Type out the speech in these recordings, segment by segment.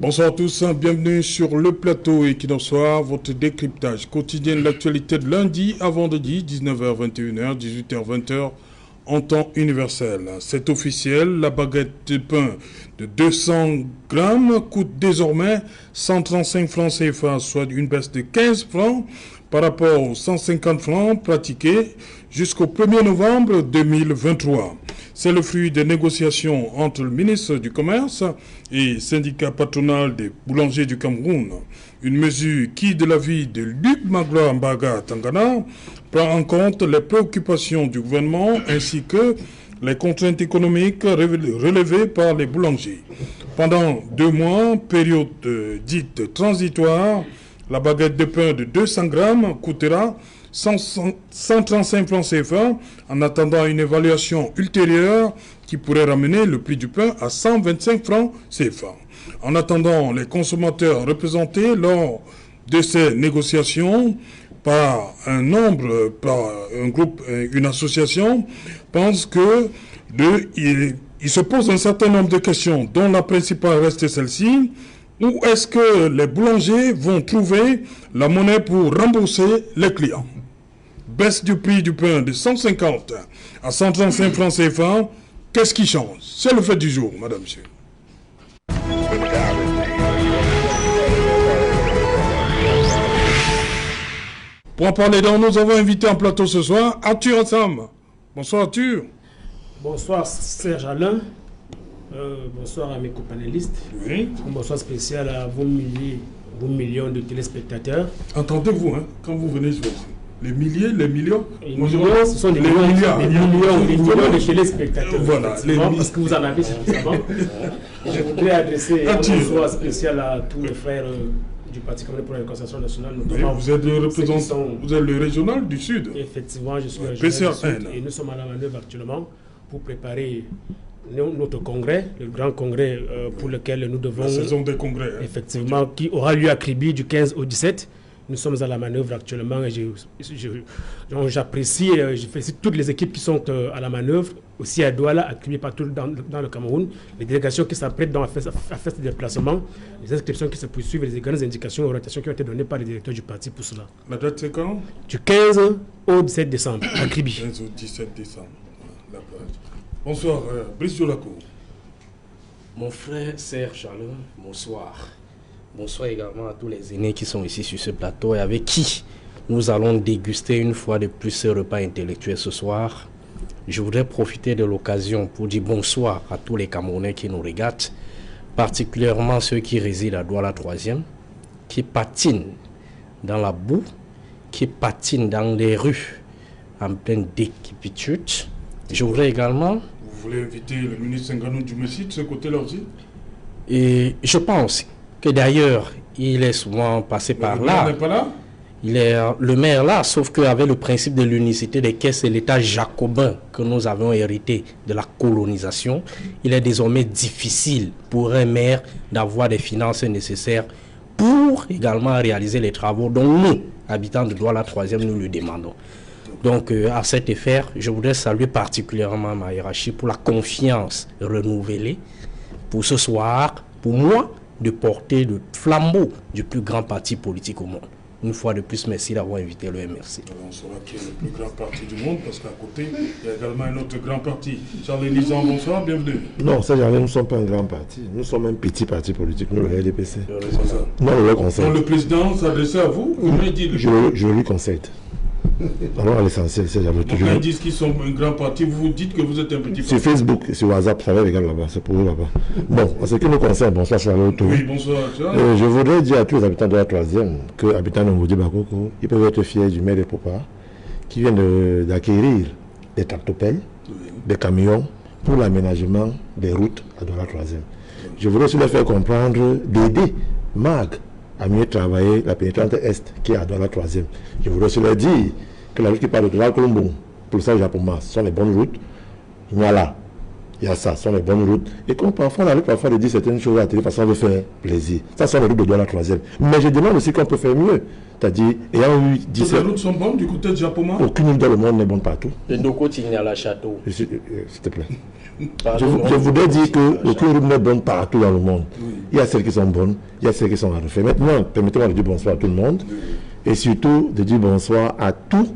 Bonsoir à tous, bienvenue sur le plateau Equinox-Soir, votre décryptage quotidien de l'actualité de lundi à vendredi, 19h-21h, 18h-20h en temps universel. C'est officiel, la baguette de pain de 200 grammes coûte désormais 135 francs CFA, soit une baisse de 15 francs par rapport aux 150 francs pratiqués jusqu'au 1er novembre 2023. C'est le fruit des négociations entre le ministre du Commerce et syndicat patronal des boulangers du Cameroun. Une mesure qui, de l'avis de Luc Magloire Mbaga Tangana, prend en compte les préoccupations du gouvernement ainsi que les contraintes économiques relevées par les boulangers. Pendant 2 mois, période dite transitoire, la baguette de pain de 200 grammes coûtera 135 francs CFA en attendant une évaluation ultérieure qui pourrait ramener le prix du pain à 125 francs CFA. En attendant, les consommateurs représentés lors de ces négociations par un groupe, une association, pensent que il se pose un certain nombre de questions, dont la principale reste celle-ci. Où est-ce que les boulangers vont trouver la monnaie pour rembourser les clients? Baisse du prix du pain de 150 à 135 francs CFA, qu'est-ce qui change? C'est le fait du jour, madame, monsieur. Pour en parler, nous avons invité en plateau ce soir Arthur Assam. Bonsoir Arthur. Bonsoir Serge Alain. Bonsoir à mes copanélistes. Oui. Bonsoir spécial à vos millions de téléspectateurs. Entendez-vous, hein, quand vous venez sur les milliers, les millions. Les millions, ce sont des millions de téléspectateurs. Voilà. Parce que vous en avez suffisamment. Je voudrais adresser un bonsoir spécial à tous les frères du Parti communiste pour la réconciliation nationale. Notamment vous êtes le représentant, vous êtes le régional du Sud. Effectivement, je suis le régional du Sud et nous sommes à la manœuvre actuellement pour préparer notre congrès, le grand congrès pour lequel nous devons... La saison des congrès. Hein. Effectivement, qui aura lieu à Kribi du 15 au 17. Nous sommes à la manœuvre actuellement et j'apprécie, je félicite toutes les équipes qui sont à la manœuvre, aussi à Douala, à Kribi, partout dans le Cameroun, les délégations qui s'apprêtent à faire ce déplacement, les inscriptions qui se poursuivent, les grandes indications et orientations qui ont été données par les directeurs du parti pour cela. La date c'est quand? Du 15 au 17 décembre, à Kribi. 15 au 17 décembre, la plage. Bonsoir, Brice Jolacour. Mon frère Serge Alain, bonsoir. Bonsoir également à tous les aînés qui sont ici sur ce plateau et avec qui nous allons déguster une fois de plus ce repas intellectuel ce soir. Je voudrais profiter de l'occasion pour dire bonsoir à tous les Camerounais qui nous regardent, particulièrement ceux qui résident à Douala 3e, qui patinent dans la boue, qui patinent dans les rues en pleine décrépitude. Je voudrais également... Vous voulez inviter le ministre Nganou Djoumessi de ce côté-là aussi? Et je pense que d'ailleurs, il est souvent passé par là. Il n'est pas là? Il est le maire là, sauf qu'avec le principe de l'unicité des caisses et l'état jacobin que nous avons hérité de la colonisation, il est désormais difficile pour un maire d'avoir des finances nécessaires pour également réaliser les travaux dont nous, habitants de Douala 3e, nous lui demandons. Donc, à cet effet, je voudrais saluer particulièrement ma hiérarchie pour la confiance renouvelée pour ce soir, pour moi, de porter le flambeau du plus grand parti politique au monde. Une fois de plus, merci d'avoir invité le MRC. On saura qui est le plus grand parti du monde, parce qu'à côté, il y a également un autre grand parti. Charles Nizan, bonsoir, bienvenue. Non, ça, nous ne sommes pas un grand parti. Nous sommes un petit parti politique, nous, le RDPC. Non, le conseil. Donc le président s'adressait à vous, vous lui dites... Je lui conseille. Alors, à l'essentiel, c'est jamais toujours... Quand ils disent qu'ils sont un grand parti, vous vous dites que vous êtes un petit parti. Sur Facebook, sur WhatsApp, ça va regarder là-bas, c'est pour eux là-bas. Bon, en ce qui nous concerne, bonsoir Charlotte. Oui, bonsoir Charles. Je voudrais dire à tous les habitants de la 3e que, habitants de Moudi Bakoko, ils peuvent être fiers du maire de Popa, qui vient d'acquérir des tractopelles, des camions, pour l'aménagement des routes à la 3e. Je voudrais aussi leur faire comprendre d'aider MAG à mieux travailler la pénétrante Est qui est à la 3e. Je voudrais aussi leur dire que la route qui part de Douala Colombo pour le Saint-Japon, ce sont les bonnes routes. Niala, Il y a ça, ce sont les bonnes routes. Et comme parfois, on arrive parfois de dire certaines choses à la télé parce qu'on veut faire plaisir. Ça, c'est les routes de Douala 3e. Mais je demande aussi qu'on peut faire mieux. C'est-à-dire, ayant eu 17... Toutes les routes sont bonnes du côté de Japoma? Aucune île dans le monde n'est bonne partout. De Doko Tignala Château. S'il te plaît. Je voudrais dire qu'aucune route n'est bonne partout dans le monde. Oui. Il y a celles qui sont bonnes, il y a celles qui sont à refaire. Maintenant, permettez-moi de dire bonsoir à tout le monde. Oui. Et surtout de dire bonsoir à tous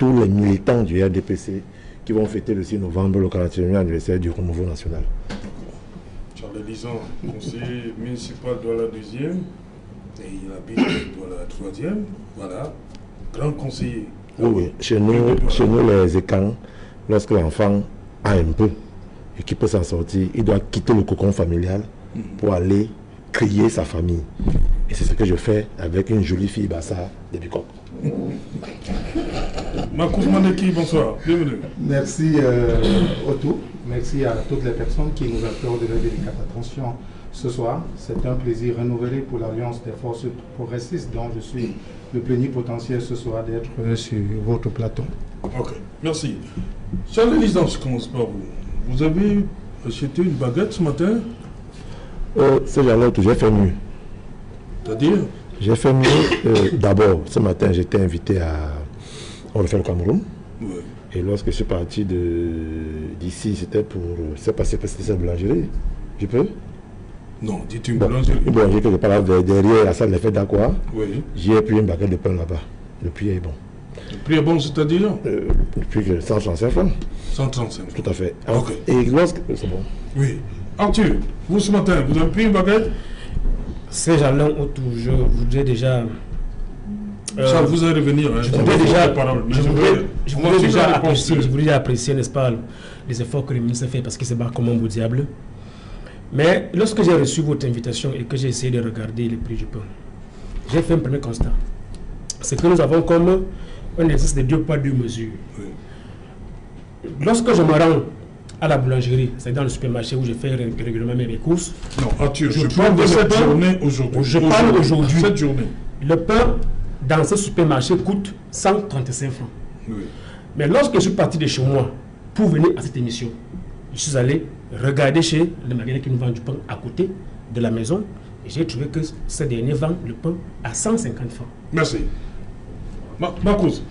les militants du RDPC qui vont fêter le 6 novembre le 41e anniversaire du renouveau national. Charles Lison, conseiller municipal de la 2e, et il habite de la 3e, voilà, grand conseiller. Oui, chez nous les écans, lorsque l'enfant a un peu et qui peut s'en sortir, il doit quitter le cocon familial pour aller crier sa famille. Et c'est ce que je fais avec une jolie fille Bassa de Bicop. Marcus Mandeki, bonsoir, bienvenue. Merci Otto, merci à toutes les personnes qui nous accordent de leur délicate attention ce soir. C'est un plaisir renouvelé pour l'Alliance des forces progressistes dont je suis le plénipotentiaire ce soir d'être sur votre plateau. Ok, merci. Charles Lison, je commence par vous. Vous avez acheté une baguette ce matin? C'est Charlotte, j'ai fait mieux. C'est-à-dire? J'ai fait mieux. D'abord, ce matin, j'étais invité à On refait le Cameroun. Oui. Et lorsque je suis parti d'ici, c'était pour... C'est passé parce que c'était cette boulangerie. Je peux? Non, dites une boulangerie. Une boulangerie que je parle derrière la salle des fêtes d'Aqua. Oui. J'y ai pris une baguette de pain là-bas. Le prix est bon. Le prix est bon, c'est-à-dire? Le prix est 135 francs. 135 francs. Tout à fait. Ok. Et lorsque... C'est bon. Oui. Arthur, vous ce matin, vous avez pris une baguette? C'est Jalin Autou, je voudrais déjà... Ça, vous allez revenir. Hein, je voudrais déjà apprécier, n'est-ce pas, les efforts que le ministre fait parce qu'il se bat comme un beau diable. Mais lorsque j'ai reçu votre invitation et que j'ai essayé de regarder les prix du pain, j'ai fait un premier constat. C'est que nous avons comme un exercice de 2 poids 2 mesures. Oui. Lorsque je me rends à la boulangerie, c'est dans le supermarché où je fais régulièrement mes courses. Non, Arthur, je parle de cette journée aujourd'hui. Je parle aujourd'hui. Cette journée. Le pain dans ce supermarché coûte 135 francs. Oui. Mais lorsque je suis parti de chez moi pour venir à cette émission, je suis allé regarder chez le magasin qui nous vend du pain à côté de la maison et j'ai trouvé que ce dernier vend le pain à 150 francs. Merci. Marcus.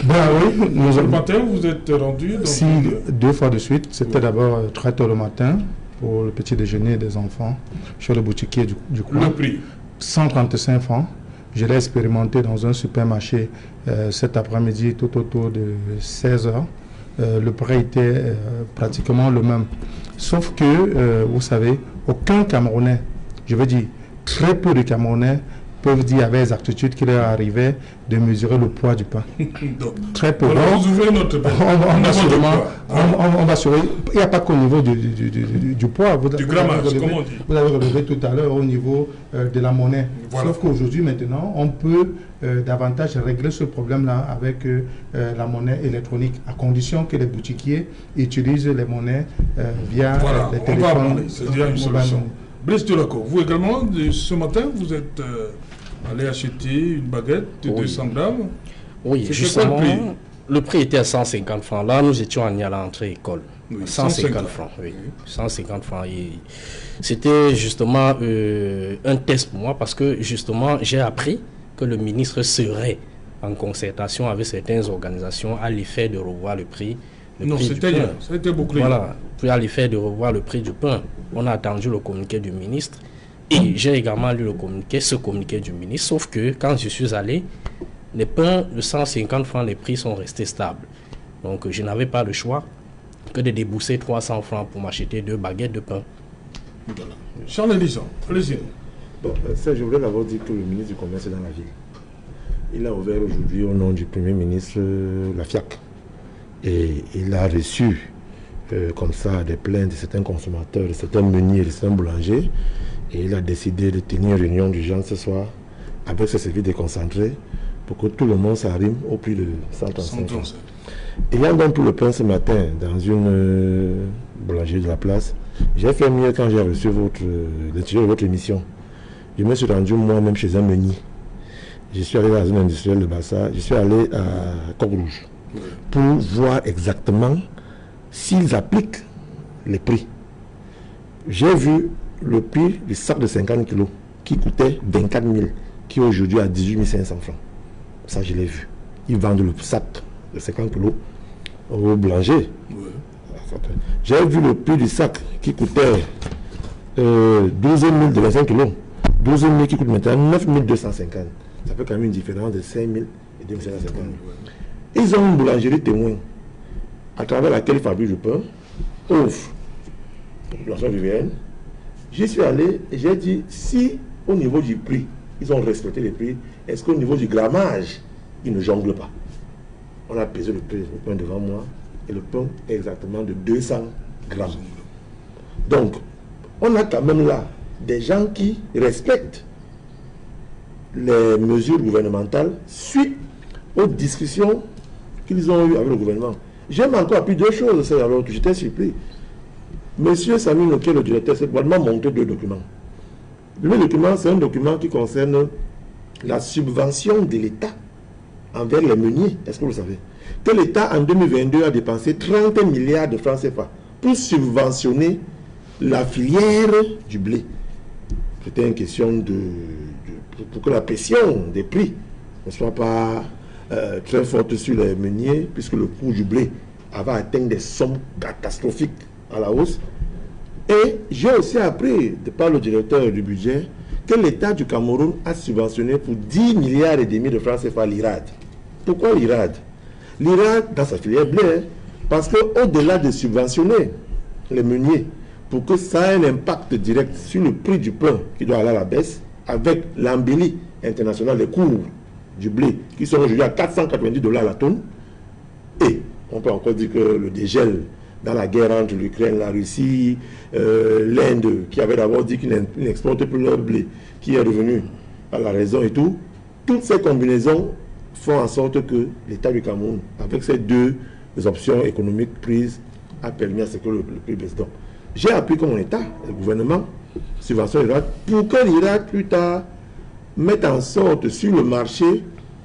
Ben oui, ce matin, vous êtes rendu si 2 fois de suite. C'était d'abord très tôt le matin pour le petit déjeuner des enfants chez le boutiquier du coin. Le prix 135 francs. Je l'ai expérimenté dans un supermarché cet après-midi tout autour de 16h. Le prix était pratiquement le même. Sauf que, vous savez, aucun Camerounais, je veux dire, très peu de Camerounais peuvent dire avec exactitude qu'il leur arrivait de mesurer le poids du pain. Très peu. Alors, vous ouvrez notre pain. On va sur. Il n'y a pas qu'au niveau du poids. Du grammage, comment on dit. Vous avez relevé tout à l'heure au niveau de la monnaie. Voilà. Sauf qu'aujourd'hui, maintenant, on peut davantage régler ce problème-là avec la monnaie électronique, à condition que les boutiquiers utilisent les monnaies via les téléphones. C'est déjà une solution. Brice Delacroix, vous également, ce matin, vous êtes allé acheter une baguette de 200 grammes. Oui, justement, le prix était à 150 francs. Là, nous étions à l'entrée école. Oui, 150 francs, oui. 150 francs. C'était justement un test pour moi parce que justement, j'ai appris que le ministre serait en concertation avec certaines organisations à l'effet de revoir le prix. Non, c'était hier, ça a été bouclé. Voilà, puis à l'effet de revoir le prix du pain. On a attendu le communiqué du ministre et j'ai également lu ce communiqué du ministre, sauf que quand je suis allé, les pains de 150 francs, les prix sont restés stables. Donc je n'avais pas le choix que de débourser 300 francs pour m'acheter 2 baguettes de pain. Voilà. Charles Lison, allez-y. Bon, ça, je voulais d'abord dire que le ministre du Commerce est dans la ville. Il a ouvert aujourd'hui au nom du Premier ministre la FIAC. Et il a reçu comme ça des plaintes de certains consommateurs, de certains meuniers, de certains boulangers. Et il a décidé de tenir une réunion d'urgence ce soir avec ce service déconcentré pour que tout le monde s'arrime au prix de 135 francs. Ayant donc tout le pain ce matin dans une boulangerie de la place, j'ai fait mieux quand j'ai reçu l'intitulé de votre émission. Je me suis rendu moi-même chez un meunier. Je suis allé dans une industrielle de Bassa, je suis allé à Coq-Rouge pour voir exactement s'ils appliquent les prix. J'ai vu le prix du sac de 50 kg qui coûtait 24 000, qui est aujourd'hui à 18 500 francs. Ça, je l'ai vu. Ils vendent le sac de 50 kg au boulanger. Ouais. J'ai vu le prix du sac qui coûtait 12 000 de 25 kg. 12 000 qui coûte maintenant 9 250. Ça fait quand même une différence de 5 000 et 2 550. Ils ont une boulangerie témoin à travers laquelle ils fabriquent du pain, offre population rivienne. J'y suis allé et j'ai dit, si au niveau du prix, ils ont respecté les prix, est-ce qu'au niveau du grammage, ils ne jonglent pas? On a pesé le pain devant moi et le pain est exactement de 200 grammes. Donc, on a quand même là des gens qui respectent les mesures gouvernementales suite aux discussions qu'ils ont eues avec le gouvernement. J'aime encore appris deux choses, alors que j'étais surpris. Monsieur Sami Noké, le directeur, c'est probablement montré deux documents. Le document, c'est un document qui concerne la subvention de l'État envers les meuniers. Est-ce que vous le savez? Que l'État, en 2022, a dépensé 30 milliards de francs CFA pour subventionner la filière du blé. C'était une question pour que la pression des prix ne soit pas très forte sur les meuniers, puisque le coût du blé avait atteint des sommes catastrophiques à la hausse. Et j'ai aussi appris, de par le directeur du budget, que l'État du Cameroun a subventionné pour 10 milliards et demi de francs CFA l'IRAD. Pourquoi l'IRAD? L'IRAD, dans sa filière blé, parce qu'au-delà de subventionner les meuniers, pour que ça ait un impact direct sur le prix du pain qui doit aller à la baisse, avec l'embellie internationale des cours du blé, qui sont aujourd'hui à 490 $ la tonne, et on peut encore dire que le dégel dans la guerre entre l'Ukraine, la Russie, l'Inde, qui avait d'abord dit qu'ils n'exportaient plus leur blé, qui est revenu à la raison et tout, toutes ces combinaisons font en sorte que l'État du Cameroun, avec ces deux options économiques prises, a permis à ce que le prix baisse. Donc, j'ai appris que mon État, le gouvernement, subventionne l'Irak pour que l'Irak plus tard mette en sorte sur le marché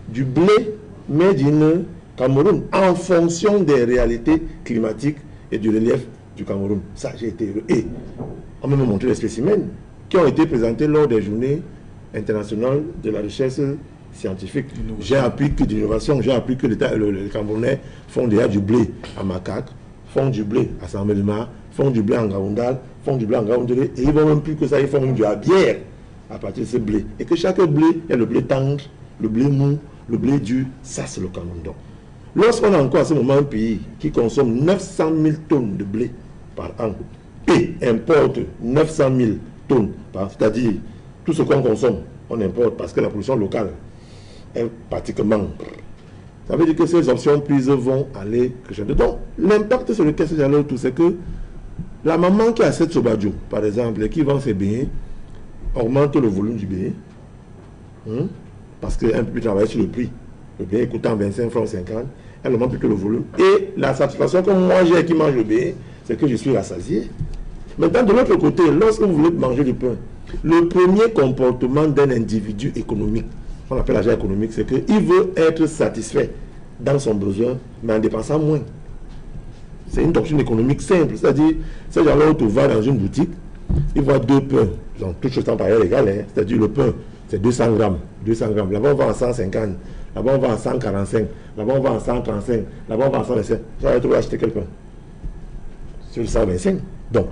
du blé made in Cameroun en fonction des réalités climatiques et du relief du Cameroun. Ça, j'ai été heureux. Et on m'a montré les spécimens qui ont été présentés lors des journées internationales de la recherche scientifique. J'ai appris que d'innovation, j'ai appris que les Camerounais font déjà du blé à macaque, font du blé à Samelma, font du blé en Gaoundal, font du blé en Gaoundéré, et ils vont même plus que ça, ils font même du bière à partir de ce blé. Et que chaque blé, il y a le blé tendre, le blé mou, le blé dur, ça c'est le Cameroun. Donc, lorsqu'on a encore à ce moment un pays qui consomme 900 000 tonnes de blé par an et importe 900 000 tonnes, c'est-à-dire tout ce qu'on consomme, on importe parce que la production locale est pratiquement... Ça veut dire que ces options prises vont aller crescendo. Donc, l'impact sur lequel c'est allé tout, c'est que la maman qui a 7 sobadjo, par exemple, et qui vend ses beignets, augmente le volume du beignet, parce qu'elle peut travailler sur le prix. Le beignet coûtant 25 francs 50, elle augmente plutôt le volume. Et la satisfaction que moi j'ai qui mange le beignet, c'est que je suis rassasié. Maintenant, de l'autre côté, lorsque vous voulez manger du pain, le premier comportement d'un individu économique, on appelle l'agent économique, c'est qu'il veut être satisfait dans son besoin, mais en dépensant moins. C'est une doctrine économique simple, c'est-à-dire, ces gens-là, où tu vas dans une boutique, ils voient deux pains, donc toutes choses en pareil égal, c'est-à-dire le pain, c'est 200 grammes, 200 grammes, là-bas on va en 150, là-bas on va en 145, là-bas on va en 135, là-bas on va en 125, ça va trouver acheter quel pain? Sur le 125. Donc,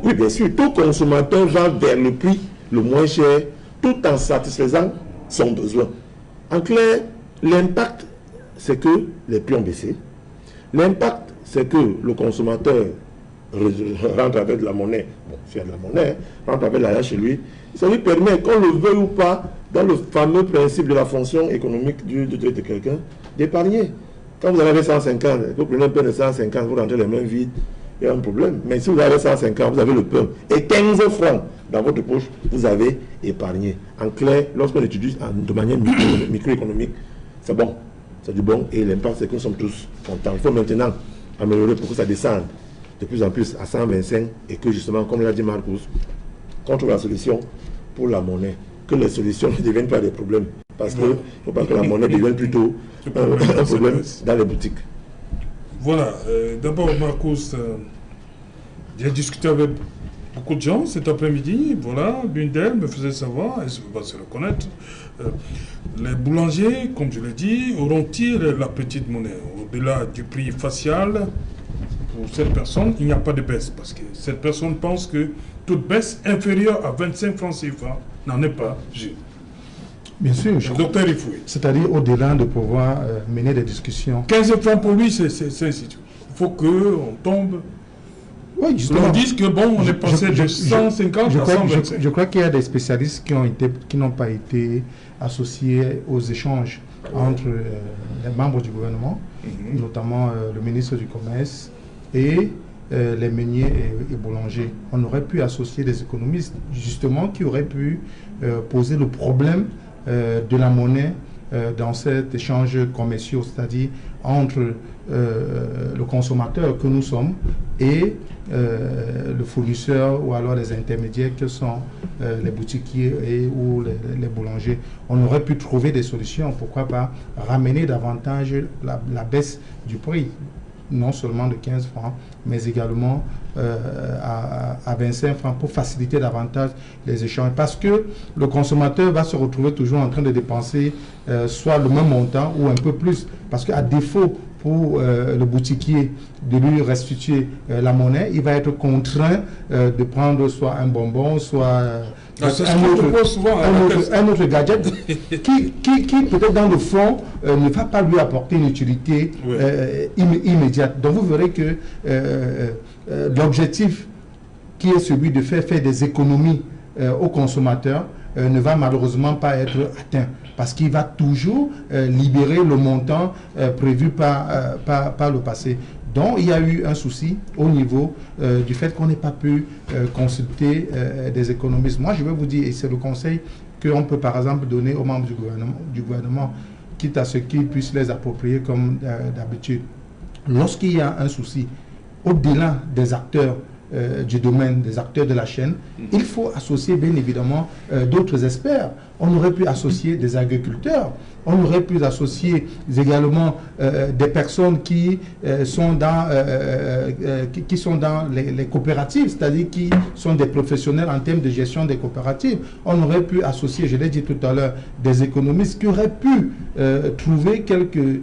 oui, bien sûr, tout consommateur va vers le prix le moins cher, tout en satisfaisant son besoin. En clair, l'impact, c'est que les prix ont baissé. L'impact, c'est que le consommateur rentre avec de la monnaie, bon, s'il y a de la monnaie, rentre avec l'argent chez lui. Ça lui permet, qu'on le veuille ou pas, dans le fameux principe de la fonction économique de quelqu'un, d'épargner. Quand vous en avez 150, vous prenez un pain de 150, vous rentrez les mains vides, il y a un problème. Mais si vous avez 150, vous avez le pain et 15 francs dans votre poche, vous avez épargné. En clair, lorsqu'on étudie de manière microéconomique, c'est bon, c'est du bon, et l'impact, c'est que nous sommes tous contents. Il faut maintenant améliorer pour que ça descende de plus en plus à 125 et que justement, comme l'a dit Marcus, qu'on trouve la solution pour la monnaie, que les solutions ne deviennent pas des problèmes. Parce qu'il ne faut pas que la monnaie devienne plutôt un problème dans les boutiques. Voilà, d'abord Marcus, J'ai discuté avec beaucoup de gens cet après-midi. Voilà, l'une d'elles me faisait savoir, elle va se reconnaître, les boulangers, comme je l'ai dit, auront-ils la petite monnaie? Au-delà du prix facial, pour cette personne, il n'y a pas de baisse. Parce que cette personne pense que toute baisse inférieure à 25 francs CFA n'en est pas. Bien sûr. Docteur Rifoué. C'est-à-dire au-delà de pouvoir mener des discussions. 15 francs pour lui, c'est ainsi. Il faut qu'on tombe. Oui, justement. On dit que bon, on est passé de 150 à 125. Je crois qu'il y a des spécialistes qui n'ont pas été associés aux échanges entre les membres du gouvernement, notamment le ministre du Commerce et les meuniers et boulangers. On aurait pu associer des économistes, justement, qui auraient pu poser le problème de la monnaie dans cet échange commercial, c'est-à-dire entre le consommateur que nous sommes et le fournisseur ou alors les intermédiaires que sont les boutiquiers ou les boulangers. On aurait pu trouver des solutions, pourquoi pas ramener davantage la baisse du prix, non seulement de 15 francs, mais également à 25 francs pour faciliter davantage les échanges. Parce que le consommateur va se retrouver toujours en train de dépenser soit le même montant ou un peu plus. Parce qu'à défaut pour le boutiquier de lui restituer la monnaie, il va être contraint de prendre soit un bonbon, soit un autre gadget qui peut-être dans le fond ne va pas lui apporter une utilité immédiate. Donc vous verrez que l'objectif qui est celui de faire des économies aux consommateurs ne va malheureusement pas être atteint, parce qu'il va toujours libérer le montant prévu par le passé. Donc il y a eu un souci au niveau du fait qu'on n'ait pas pu consulter des économistes. Moi je vais vous dire, et c'est le conseil qu'on peut par exemple donner aux membres du gouvernement, quitte à ce qu'ils puissent les approprier comme d'habitude. Lorsqu'il y a un souci, au-delà des acteurs du domaine, des acteurs de la chaîne, il faut associer bien évidemment d'autres experts. On aurait pu associer des agriculteurs, on aurait pu associer également des personnes qui sont dans les coopératives, c'est-à-dire qui sont des professionnels en termes de gestion des coopératives. On aurait pu associer, je l'ai dit tout à l'heure, des économistes qui auraient pu trouver quelques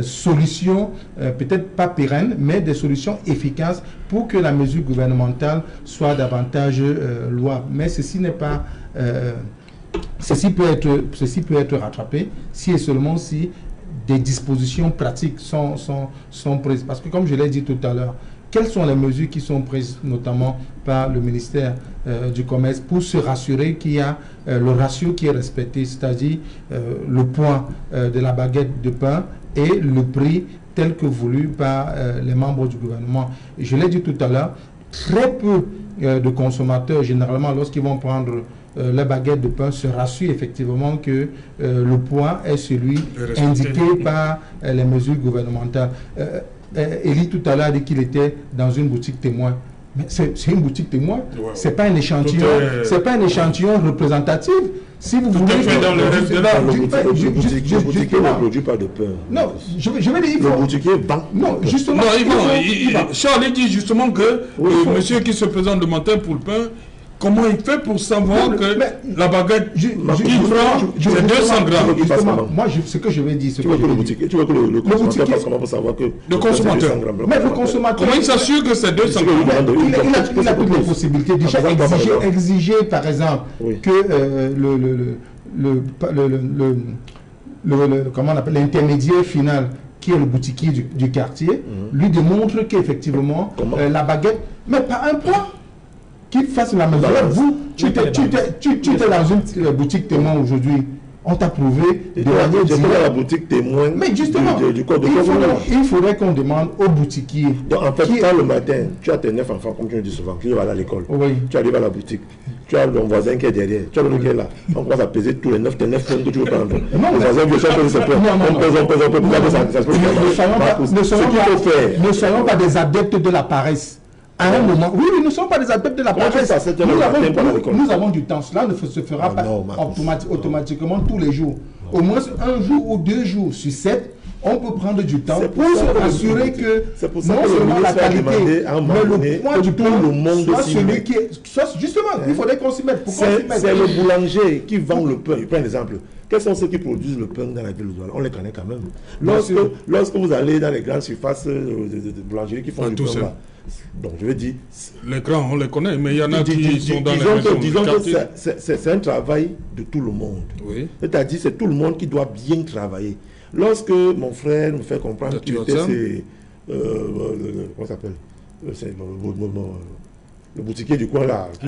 solutions, peut-être pas pérennes, mais des solutions efficaces pour que la mesure gouvernementale soit davantage louable. Mais ceci n'est pas... Ceci peut être rattrapé si et seulement si des dispositions pratiques sont prises. Parce que comme je l'ai dit tout à l'heure, quelles sont les mesures qui sont prises notamment par le ministère du Commerce pour se rassurer qu'il y a le ratio qui est respecté, c'est-à-dire le poids de la baguette de pain et le prix tel que voulu par les membres du gouvernement. Et je l'ai dit tout à l'heure, très peu de consommateurs, généralement, lorsqu'ils vont prendre la baguette de pain, se rassure effectivement que le poids est celui indiqué par les mesures gouvernementales. Elie tout à l'heure a dit qu'il était dans une boutique témoin. Mais c'est une boutique témoin, c'est pas un échantillon, c'est pas un échantillon représentatif. Si vous voulez, le boutiquier ne produit pas de pain. Non, je vais dire, il faut... Le boutiquier vend. Non, justement, Charles dit justement que le monsieur qui se présente le matin pour le pain, comment il fait pour savoir que la baguette qui prend, c'est 200 grammes? Justement, moi, ce que je vais dire... Tu veux que le consommateur fasse comment pour savoir que... Le consommateur. Mais le consommateur... Comment il s'assure que c'est 200 grammes? Il a toutes les possibilités. Déjà, exiger, par exemple, que comment on appelle, l'intermédiaire final, qui est le boutiquier du quartier, lui démontre qu'effectivement, la baguette... Mais pas un poids qu'il fasse la mesure. Vous, tu étais dans une boutique témoin aujourd'hui. On t'a prouvé de manière directe. La boutique témoin. Mais justement, il faudrait qu'on demande aux boutiquiers. Donc en fait, quand le matin, tu as tes 9 enfants, comme tu le dis souvent, qui vont aller à l'école. Tu arrives à la boutique. Tu as ton voisin qui est derrière. Tu as l'autre qui est là. On commence à peser tous les 9 tes 9 tonnes que tu veux prendre. Non, le voisin veut faire ses plans. Ne soyons pas des adeptes de la paresse. À un moment, oui, nous ne sommes pas des adeptes de la paresse. Nous avons du temps. Cela ne se fera pas automatiquement tous les jours. Au moins un jour ou 2 jours sur 7, on peut prendre du temps C'est pour se rassurer que pour ça non que le seulement la ministre a qualité, demandé à un moment mais donné le point que du tout pain le monde soit s'y celui mette. qui est... Justement, il faudrait qu'on s'y mette. Pourquoi s'y mettre? C'est le boulanger qui vend le pain. Je prends un exemple. Quels sont ceux qui produisent le pain dans la ville de Douala? On les connaît quand même. Lorsque vous allez dans les grandes surfaces de boulangerie qui font du pain là, donc je veux dire... Les grands, on les connaît, mais il y en a qui sont dans les maisons. Disons que c'est un travail de tout le monde. Oui. C'est-à-dire c'est tout le monde qui doit bien travailler. Lorsque mon frère me fait comprendre qu'il était comment ça s'appelle, le boutiquier du coin là, je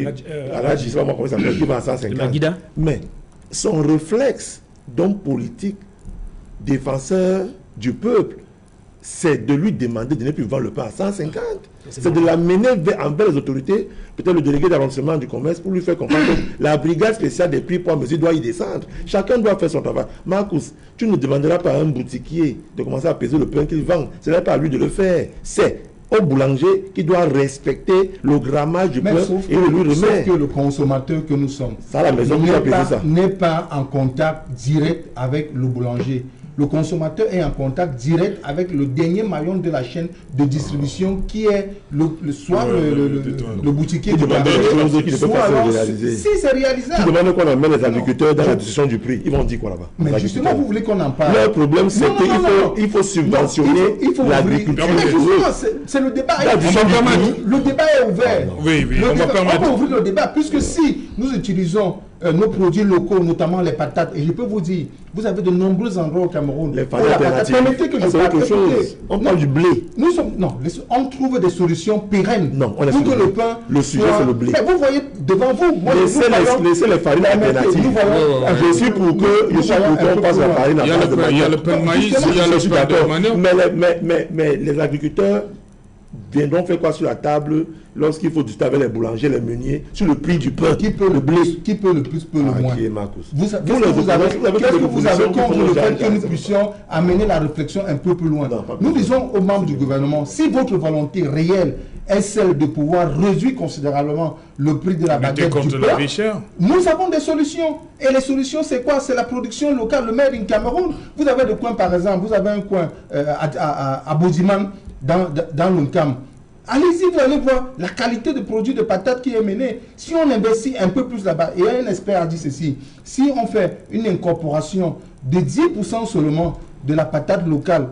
sais pas moi comment ça s'appelle, qui va à 150. Mais son réflexe d'homme politique, défenseur du peuple, c'est de lui demander de ne plus vendre le pain à 150. C'est de l'amener envers les autorités, peut-être le délégué d'arrondissement du commerce, pour lui faire comprendre que la brigade spéciale des prix poids mesure doit y descendre. Chacun doit faire son travail. Marcus, tu ne demanderas pas à un boutiquier de commencer à peser le pain qu'il vend. Ce n'est pas à lui de le faire. C'est au boulanger qui doit respecter le grammage du pain et le lui remettre. Sauf que le consommateur que nous sommes n'est pas en contact direct avec le boulanger. Le consommateur est en contact direct avec le dernier maillon de la chaîne de distribution qui est le boutiquier du quartier. Si c'est réalisable. Tu demandes qu'on amène les agriculteurs dans la discussion du prix. Ils vont dire quoi là-bas? Mais justement, vous voulez qu'on en parle. Le problème, c'est qu'il faut subventionner l'agriculture. C'est le débat. Le débat est ouvert. Oui, on va permettre. On peut ouvrir le débat, puisque si nous utilisons nos produits locaux, notamment les patates, et je peux vous dire, vous avez de nombreux endroits au Cameroun. Les patates, permettez que je parle quelque chose. On parle du blé. On trouve des solutions pérennes pour que le pain. Le sujet, c'est le blé. Mais vous voyez devant vous. Laissez les farines alternatives. Je suis pour qu'on passe la farine à base de manioc. Il y a le pain de maïs, il y a le pain de manioc. Mais les agriculteurs viendront faire quoi sur la table lorsqu'il faut discuter avec les boulangers, les meuniers, sur le prix du pain? Qui peut le plus, peut le moins? Qu'est-ce que vous avez contre le fait que nous puissions amener la réflexion un peu plus loin? Nous disons aux membres du gouvernement, si votre volonté réelle est celle de pouvoir réduire considérablement le prix de la baguette du pain, nous avons des solutions. Et les solutions, c'est quoi? C'est la production locale, le Made in Cameroun. Vous avez des coins, par exemple, vous avez un coin à Bodiman, dans l'Unkam. Allez-y, vous allez voir la qualité de produit de patates qui est menée. Si on investit un peu plus là-bas, et un expert a dit ceci, si on fait une incorporation de 10% seulement de la patate locale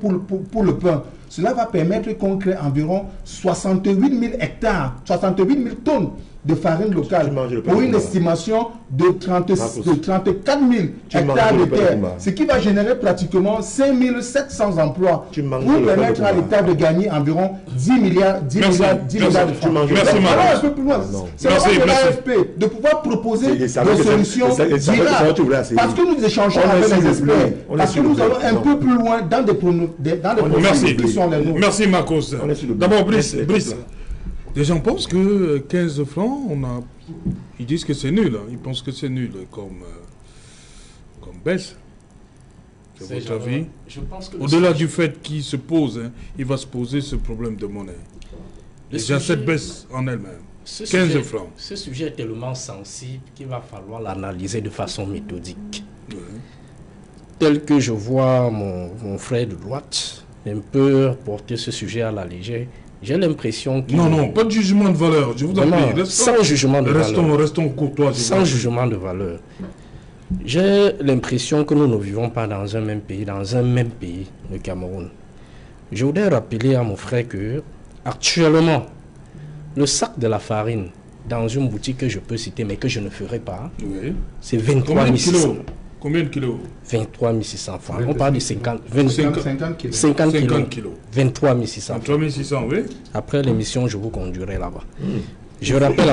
pour le pain, cela va permettre qu'on crée environ 68 000 hectares, 68 000 tonnes de farine locale pour une estimation de 34 000 hectares de terre, ce qui va générer pratiquement 5 700 emplois pour permettre à l'État de gagner environ 10 milliards de francs. Alors un peu plus loin, c'est le rôle de l'AFP de pouvoir proposer des solutions durables, parce que nous échangeons avec les experts, parce que nous allons un peu plus loin dans des projets qui sont les nôtres. Merci Marcos. D'abord Brice. Les gens pensent que 15 francs, ils disent que c'est nul. Ils pensent que c'est nul comme baisse. C'est votre avis? Au-delà du fait qu'il se pose, il va se poser ce problème de monnaie. Déjà cette baisse en elle-même. 15 francs. Ce sujet est tellement sensible qu'il va falloir l'analyser de façon méthodique. Oui. Tel que je vois mon frère de droite un peu porter ce sujet à la légère, j'ai l'impression qu'il... Non, pas de jugement de valeur. Je vous en prie. Sans jugement de valeur. Restons courtois. Sans jugement de valeur. J'ai l'impression que nous ne vivons pas dans un même pays, le Cameroun. Je voudrais rappeler à mon frère que, actuellement, le sac de la farine, dans une boutique que je peux citer, mais que je ne ferai pas, c'est 23 600. Combien de kilos? 23 600 francs. On parle de 50 kilos. 23 600 francs. 23 600, oui. Après l'émission, je vous conduirai là-bas. Je rappelle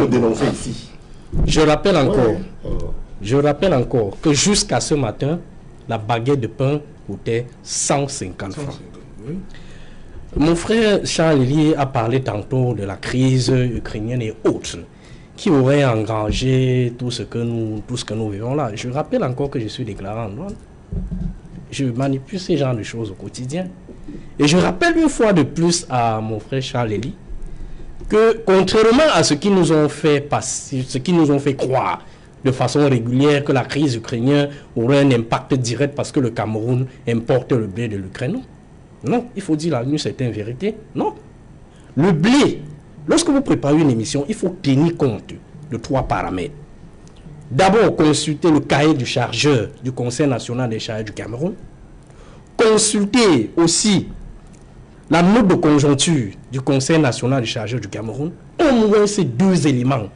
encore que jusqu'à ce matin, la baguette de pain coûtait 150 francs. Oui. Mon frère Charles Elie a parlé tantôt de la crise ukrainienne et autres qui aurait engrangé tout ce que nous vivons là. Je rappelle encore que je suis déclaré en douane. Je manipule ces genres de choses au quotidien. Et je rappelle une fois de plus à mon frère Charles Elie que contrairement à ce qu'ils nous ont fait passer, ce qu'ils nous ont fait croire de façon régulière que la crise ukrainienne aurait un impact direct parce que le Cameroun importe le blé de l'Ukraine. Non. Non, il faut dire une certaine vérité. Non. Le blé, lorsque vous préparez une émission, il faut tenir compte de 3 paramètres. D'abord, consulter le cahier du chargeur du Conseil national des chargeurs du Cameroun. Consulter aussi la note de conjoncture du Conseil national des chargeurs du Cameroun. Au moins ces 2 éléments,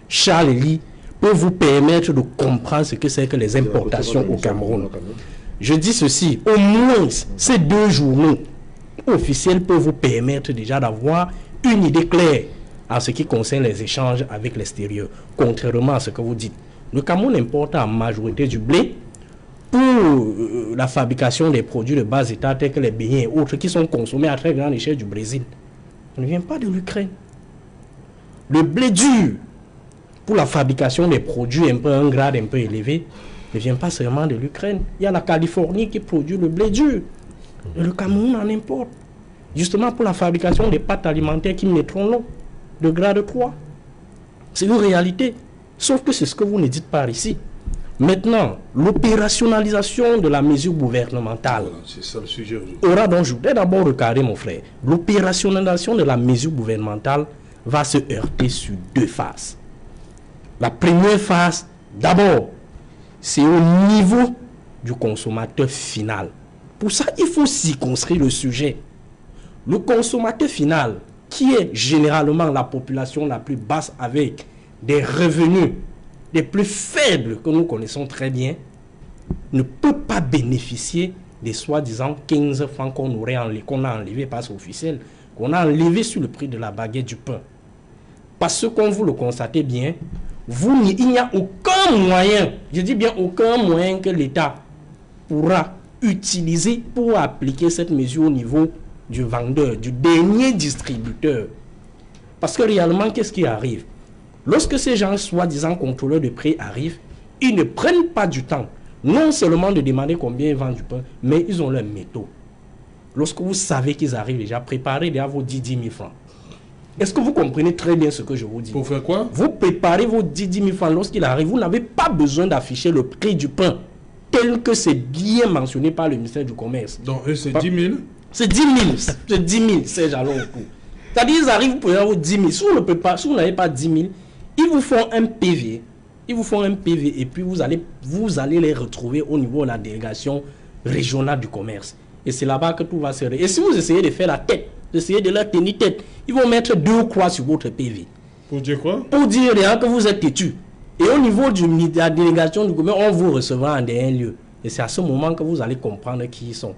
Charles Ely, peut vous permettre de comprendre ce que c'est que les importations au Cameroun. Je dis ceci, au moins ces 2 journaux officiels peuvent vous permettre déjà d'avoir une idée claire en ce qui concerne les échanges avec l'extérieur, contrairement à ce que vous dites. Le Cameroun importe en majorité du blé pour la fabrication des produits de bas état tels que les beignets et autres qui sont consommés à très grande échelle du Brésil. Ça ne vient pas de l'Ukraine. Le blé dur pour la fabrication des produits un grade un peu élevé ne vient pas seulement de l'Ukraine. Il y a la Californie qui produit le blé dur. Et le Cameroun en importe. Justement pour la fabrication des pâtes alimentaires qui mettront l'eau de grade 3. C'est une réalité. Sauf que c'est ce que vous ne dites pas ici. Maintenant, l'opérationnalisation de la mesure gouvernementale. Voilà, c'est ça le sujet. Aura donc, je voudrais d'abord regarder mon frère. L'opérationnalisation de la mesure gouvernementale va se heurter sur 2 phases. La première phase, d'abord, c'est au niveau du consommateur final. Pour ça, il faut circonscrire le sujet. Le consommateur final, qui est généralement la population la plus basse avec des revenus les plus faibles que nous connaissons très bien, ne peut pas bénéficier des soi-disant 15 francs qu'on a enlevés par officiel, qu'on a enlevé sur le prix de la baguette du pain. Parce que, comme vous le constatez bien, il n'y a aucun moyen, je dis bien aucun moyen que l'État pourra utiliser pour appliquer cette mesure au niveau du vendeur, du dernier distributeur. Parce que réellement, qu'est-ce qui arrive? Lorsque ces gens, soi-disant contrôleurs de prix, arrivent, ils ne prennent pas du temps, non seulement de demander combien ils vendent du pain, mais ils ont leur métaux. Lorsque vous savez qu'ils arrivent déjà, préparez déjà vos 10 000 francs. Est-ce que vous comprenez très bien ce que je vous dis? Pour faire quoi? Vous préparez vos 10 000 francs lorsqu'il arrive. Vous n'avez pas besoin d'afficher le prix du pain tel que c'est bien mentionné par le ministère du Commerce. Donc, c'est 10 000? C'est 10 000. C'est 10 000, c'est jalons au coup. C'est-à-dire qu'ils arrivent, vous pouvez avoir 10 000. Si vous n'avez pas 10 000, ils vous font un PV. Ils vous font un PV et puis vous allez les retrouver au niveau de la délégation régionale du commerce. Et c'est là-bas que tout va se régler. Et si vous essayez de faire la tête, d'essayer de leur tenir tête, ils vont mettre 2 croix sur votre PV. Pour dire quoi? Pour dire que vous êtes têtu. Et au niveau de la délégation du commerce, on vous recevra en dernier lieu. Et c'est à ce moment que vous allez comprendre qui ils sont.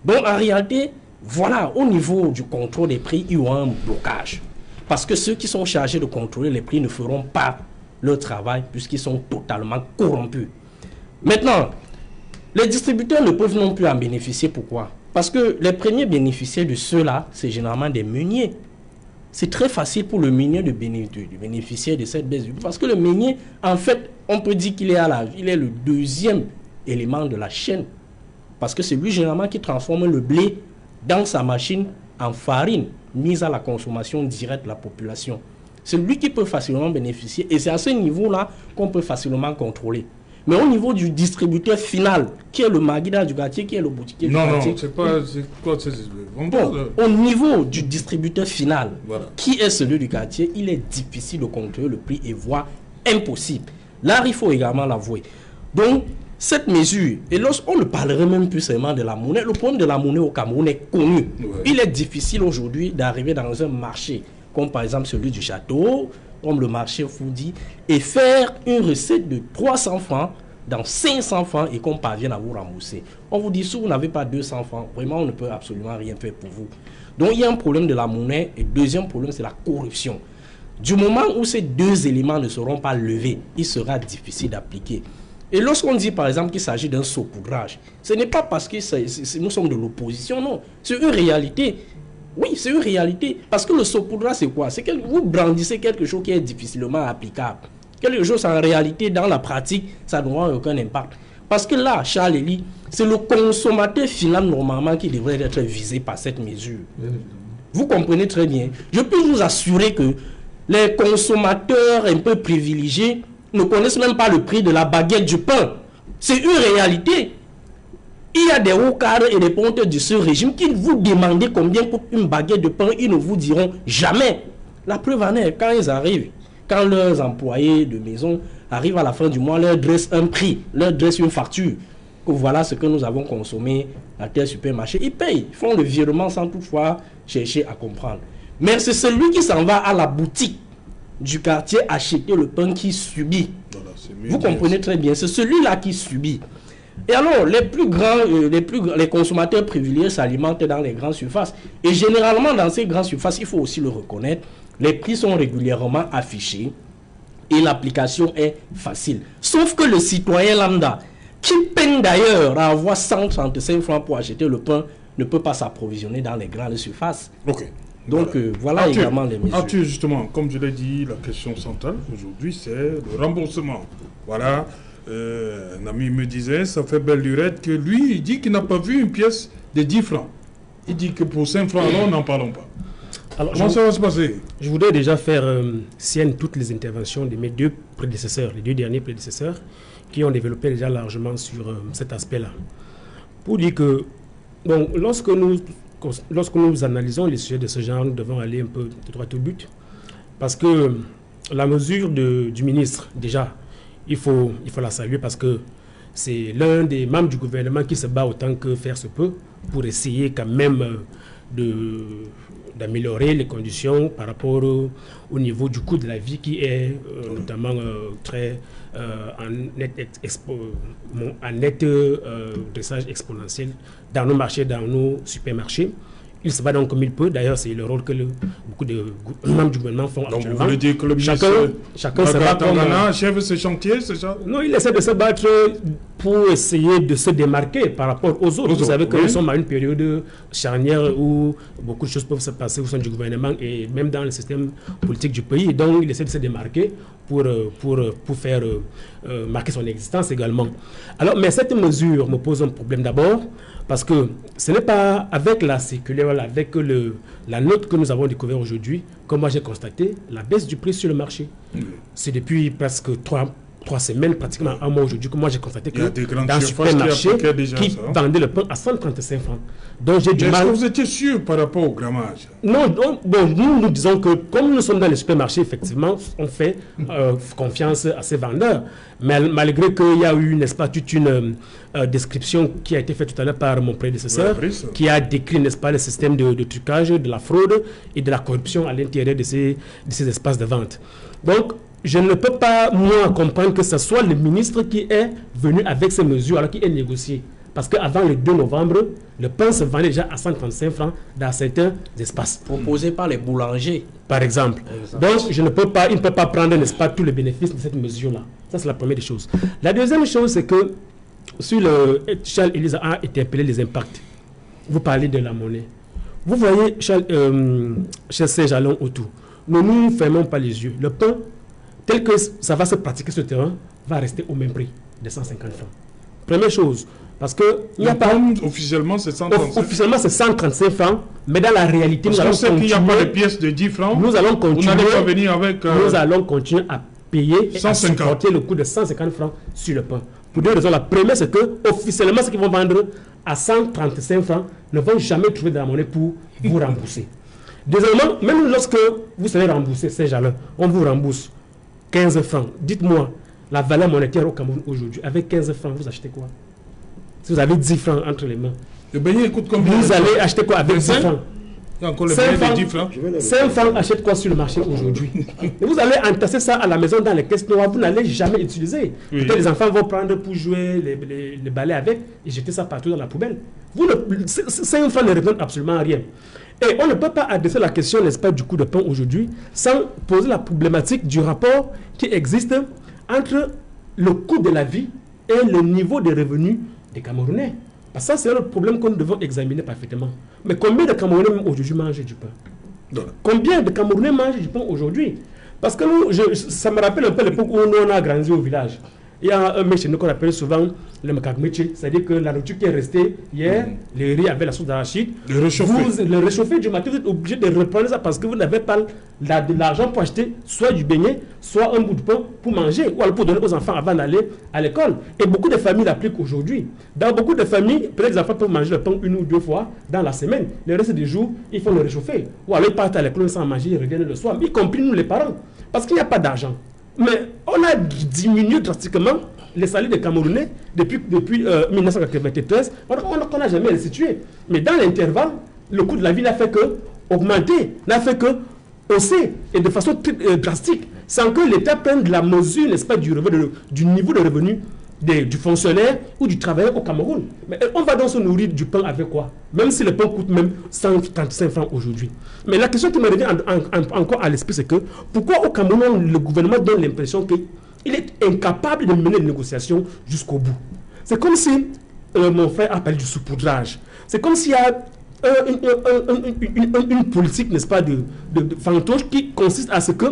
Donc en réalité, voilà, au niveau du contrôle des prix, il y aura un blocage. Parce que ceux qui sont chargés de contrôler les prix ne feront pas leur travail puisqu'ils sont totalement corrompus. Maintenant, les distributeurs ne peuvent non plus en bénéficier. Pourquoi? Parce que les premiers bénéficiaires de ceux-là, c'est généralement des meuniers. C'est très facile pour le meunier de bénéficier de cette baisse. Parce que le meunier, en fait, on peut dire qu'il est, il est le 2e élément de la chaîne. Parce que c'est lui généralement qui transforme le blé dans sa machine en farine mise à la consommation directe de la population. C'est lui qui peut facilement bénéficier. Et c'est à ce niveau-là qu'on peut facilement contrôler. Mais au niveau du distributeur final, qui est le maguida du quartier, qui est le boutiquier du quartier... Non, c'est pas... C'est quoi, au niveau du distributeur final, voilà, qui est celui du quartier, il est difficile de contrôler le prix et voire impossible. Là, il faut également l'avouer. Donc, cette mesure, et lorsqu'on ne parlerait même plus seulement de la monnaie, le problème de la monnaie au Cameroun est connu. Ouais. Il est difficile aujourd'hui d'arriver dans un marché, comme par exemple celui du château, comme le marché Foudi, et faire une recette de 300 francs dans 500 francs et qu'on parvienne à vous rembourser. On vous dit, si vous n'avez pas 200 francs, vraiment on ne peut absolument rien faire pour vous. Donc il y a un problème de la monnaie, et deuxième problème, c'est la corruption. Du moment où ces 2 éléments ne seront pas levés, il sera difficile d'appliquer. Et lorsqu'on dit par exemple qu'il s'agit d'un saupoudrage, ce n'est pas parce que nous sommes de l'opposition, non. C'est une réalité. Oui, c'est une réalité. Parce que le saupoudrage, c'est quoi? C'est que vous brandissez quelque chose qui est difficilement applicable. Quelque chose en réalité, dans la pratique, ça n'aura aucun impact. Parce que là, Charles Ely, c'est le consommateur final normalement qui devrait être visé par cette mesure. Vous comprenez très bien. Je peux vous assurer que les consommateurs un peu privilégiés ne connaissent même pas le prix de la baguette du pain. C'est une réalité. Il y a des hauts cadres et des pontes de ce régime qui vous demandent combien coûte une baguette de pain, ils ne vous diront jamais. La preuve en est, quand ils arrivent, quand leurs employés de maison arrivent à la fin du mois, leur dressent un prix, leur dressent une facture. Que voilà ce que nous avons consommé à tel supermarché. Ils payent, ils font le virement sans toutefois chercher à comprendre. Mais c'est celui qui s'en va à la boutique du quartier acheter le pain qui subit. Voilà, vous comprenez très bien, c'est celui-là qui subit. Et alors, les consommateurs privilégiés s'alimentent dans les grandes surfaces. Et généralement, dans ces grandes surfaces, il faut aussi le reconnaître, les prix sont régulièrement affichés et l'application est facile. Sauf que le citoyen lambda, qui peine d'ailleurs à avoir 135 francs pour acheter le pain, ne peut pas s'approvisionner dans les grandes surfaces. Ok. Donc voilà également les mesures. Arthur, justement, comme je l'ai dit, la question centrale aujourd'hui, c'est le remboursement. Voilà. Un ami me disait, ça fait belle lurette, que lui, il dit qu'il n'a pas vu une pièce de 10 francs. Il dit que pour 5 francs, alors, n'en parlons pas. Alors, comment ça va se passer? Je voudrais déjà faire sienne toutes les interventions de mes deux prédécesseurs, les deux derniers prédécesseurs, qui ont développé déjà largement sur cet aspect-là. Pour dire que, bon, lorsque nous analysons les sujets de ce genre, nous devons aller un peu de droit au but, parce que la mesure du ministre, déjà, il faut la saluer parce que c'est l'un des membres du gouvernement qui se bat autant que faire se peut pour essayer quand même d'améliorer les conditions par rapport au niveau du coût de la vie qui est notamment très en net dressage exponentiel dans nos marchés, dans nos supermarchés. Il se bat donc comme il peut. D'ailleurs, c'est le rôle que beaucoup de membres du gouvernement font actuellement. Donc, vous voulez dire que le chacun se bat comme... chef ce chantier, c'est ça? Non, il essaie de se battre pour essayer de se démarquer par rapport aux autres. Vous savez que nous sommes à une période charnière où beaucoup de choses peuvent se passer au sein du gouvernement et même dans le système politique du pays. Donc, il essaie de se démarquer pour faire marquer son existence également. Alors, mais cette mesure me pose un problème d'abord parce que ce n'est pas avec la circulaire, avec la note que nous avons découvert aujourd'hui, que moi j'ai constaté la baisse du prix sur le marché. C'est depuis presque 3 semaines, pratiquement un mois aujourd'hui, que moi j'ai constaté que dans le supermarché qui vendait le pain à 135 francs. Donc j'ai du mal. Est-ce que vous étiez sûr par rapport au grammage? Non, nous disons que comme nous sommes dans les supermarchés, effectivement, on fait confiance à ces vendeurs. Mais malgré qu'il y a eu, n'est-ce pas, toute une description qui a été faite tout à l'heure par mon prédécesseur, qui a décrit, n'est-ce pas, le système de trucage, de la fraude et de la corruption à l'intérieur de ces espaces de vente. Donc, je ne peux pas, moi, comprendre que ce soit le ministre qui est venu avec ces mesures, alors qu'il est négocié. Parce qu'avant le 2 novembre, le pain se vendait déjà à 135 francs dans certains espaces. Proposé par les boulangers. Par exemple. Donc, il ne peut pas prendre, n'est-ce pas, tous les bénéfices de cette mesure-là. Ça, c'est la première des choses. La deuxième chose, c'est que, Charles Elisa a interpellé les impacts. Vous parlez de la monnaie. Vous voyez, chez ces jalons autour, nous ne fermons pas les yeux. Le pain, tel que ça va se pratiquer sur le terrain, va rester au même prix de 150 francs. Première chose, parce que il n'y a pas... Officiellement, c'est 135. Officiellement, c'est 135 francs, mais dans la réalité, nous allons continuer... qu'il n'y a pas de pièces de 10 francs. Nous allons continuer... Vous n'allez pas venir avec... Nous allons continuer à payer et à supporter le coût de 150 francs sur le pain. Pour deux raisons. La première, c'est que officiellement, ceux qui vont vendre à 135 francs ne vont jamais trouver de la monnaie pour vous rembourser. Deuxièmement, même lorsque vous savez rembourser ces jalons, on vous rembourse 15 francs. Dites-moi, la valeur monétaire au Cameroun aujourd'hui, avec 15 francs, vous achetez quoi? Si vous avez 10 francs entre les mains, le beignet coûte combien? Vous allez acheter quoi avec 10 francs? Il y a encore le beignet de 10 francs. 5 francs achètent quoi sur le marché aujourd'hui? Et vous allez entasser ça à la maison dans les caisses noires, vous n'allez jamais utiliser. Oui. Les enfants vont prendre pour jouer les balais avec et jeter ça partout dans la poubelle. 5 francs ne répondent absolument à rien. Et on ne peut pas adresser la question, n'est-ce pas, du coût de pain aujourd'hui sans poser la problématique du rapport qui existe entre le coût de la vie et le niveau de revenus des Camerounais. Parce que ça, c'est le problème que nous devons examiner parfaitement. Mais combien de Camerounais aujourd'hui mangent du pain? Combien de Camerounais mangent du pain aujourd'hui? Parce que ça me rappelle un peu l'époque où nous on a grandi au village. Il y a un mec chez nous qu'on appelle souvent le makakmeche, c'est-à-dire que la nourriture qui est restée hier, le riz avec la sauce d'arachide, vous le réchauffez du matin, vous êtes obligé de reprendre ça parce que vous n'avez pas de l'argent pour acheter soit du beignet, soit un bout de pain pour manger, ou alors pour donner aux enfants avant d'aller à l'école. Et beaucoup de familles l'appliquent aujourd'hui. Dans beaucoup de familles, peut-être les enfants peuvent manger le pain 1 ou 2 fois dans la semaine. Le reste des jours, il faut le réchauffer. Ou alors ils partent à l'école sans manger, ils reviennent le soir, y compris nous les parents, parce qu'il n'y a pas d'argent. Mais on a diminué drastiquement les salaires des Camerounais depuis 1993. On n'a jamais restitué. Mais dans l'intervalle, le coût de la vie n'a fait que augmenter, n'a fait que hausser, et de façon drastique, sans que l'État prenne de la mesure, n'est-ce pas, du niveau de revenu du fonctionnaire ou du travailleur au Cameroun. Mais on va donc se nourrir du pain avec quoi? Même si le pain coûte même 135 francs aujourd'hui. Mais la question qui me revient encore à l'esprit, c'est que pourquoi au Cameroun, le gouvernement donne l'impression qu'il est incapable de mener les négociations jusqu'au bout? C'est comme si, mon frère a parlé du saupoudrage. C'est comme s'il y a une politique, n'est-ce pas, de fantoche qui consiste à ce que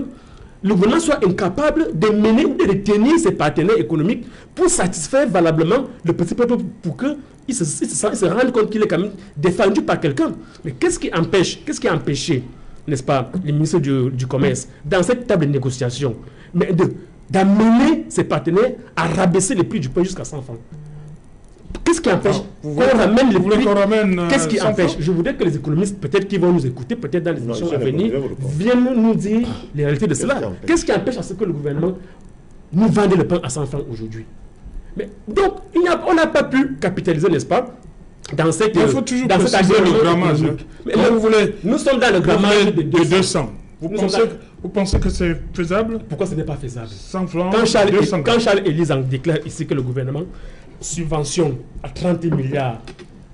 le gouvernement soit incapable de mener ou de retenir ses partenaires économiques pour satisfaire valablement le petit peuple pour qu'il se rende compte qu'il est quand même défendu par quelqu'un. Mais qu'est-ce qui a empêché, n'est-ce pas, les ministres du Commerce, dans cette table de négociation, d'amener ses partenaires à rabaisser les prix du pain jusqu'à 100 francs? Qu'est-ce qui empêche qu'on ramène les prix? Qu'est-ce qui empêche? Je voudrais que les économistes, peut-être qui vont nous écouter, peut-être dans les émissions à venir, viennent nous dire les réalités de cela. Qu'est-ce qui empêche à ce que le gouvernement nous vende le pain à 100 francs aujourd'hui? Donc, on n'a pas pu capitaliser, n'est-ce pas, dans cette grammage. Nous sommes dans le grammage de 200. Vous pensez que c'est faisable? Pourquoi ce n'est pas faisable? 100 francs, quand Charles Élise déclare ici que le gouvernement subventionne à 30 milliards,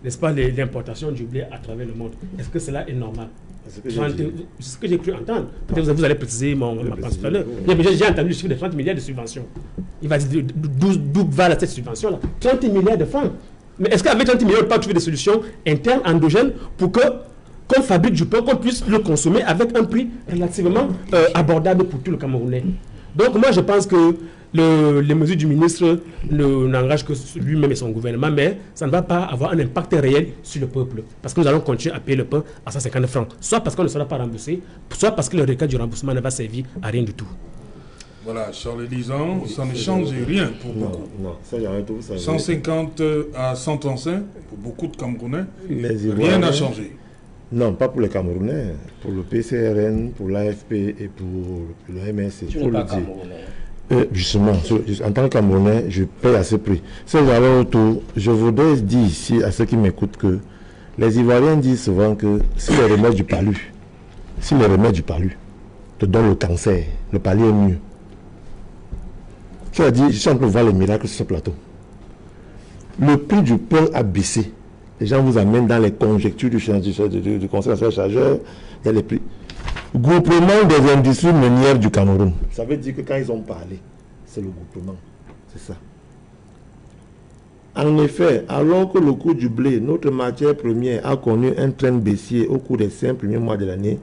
n'est-ce pas, l'importation du blé à travers le monde, est-ce que cela est normal? C'est ce que j'ai cru entendre. Peut-être vous allez préciser ma pensée tout à l'heure. J'ai entendu le chiffre de 30 milliards de subventions. Il va dire d'où va cette subvention-là? 30 milliards de francs. Mais est-ce qu'avec 30 milliards, on ne peut pas trouver des solutions internes, endogènes, pour qu'on fabrique du pain, qu'on puisse le consommer avec un prix relativement abordable pour tout le Camerounais? Donc moi, je pense que les mesures du ministre n'engagent que lui-même et son gouvernement, mais ça ne va pas avoir un impact réel sur le peuple. Parce que nous allons continuer à payer le pain à 150 francs. Soit parce qu'on ne sera pas remboursé, soit parce que le record du remboursement ne va servir à rien du tout. Voilà, Charles Lisan, ça ne change rien pour beaucoup. Non, ça j'ai tout. 150 à 135 pour beaucoup de Camerounais, rien n'a changé. Non, pas pour les Camerounais, pour le PCRN, pour l'AFP et pour le MSC. Tu n'es pas Camerounais. Justement, en tant que Camerounais, je paye à ce prix. Je voudrais dire ici à ceux qui m'écoutent que les Ivoiriens disent souvent que si les remèdes du palu te donnent le cancer, le palu est mieux. Tu as dit, je suis en train de voir les miracles sur ce plateau. Le prix du pain a baissé. Les gens vous amènent dans les conjectures du Conseil national chargeur, il y a les prix. Groupement des industries minières du Cameroun. Ça veut dire que quand ils ont parlé, c'est le groupement. C'est ça. En effet, alors que le coût du blé, notre matière première, a connu un train baissier au cours des 5 premiers mois de l'année,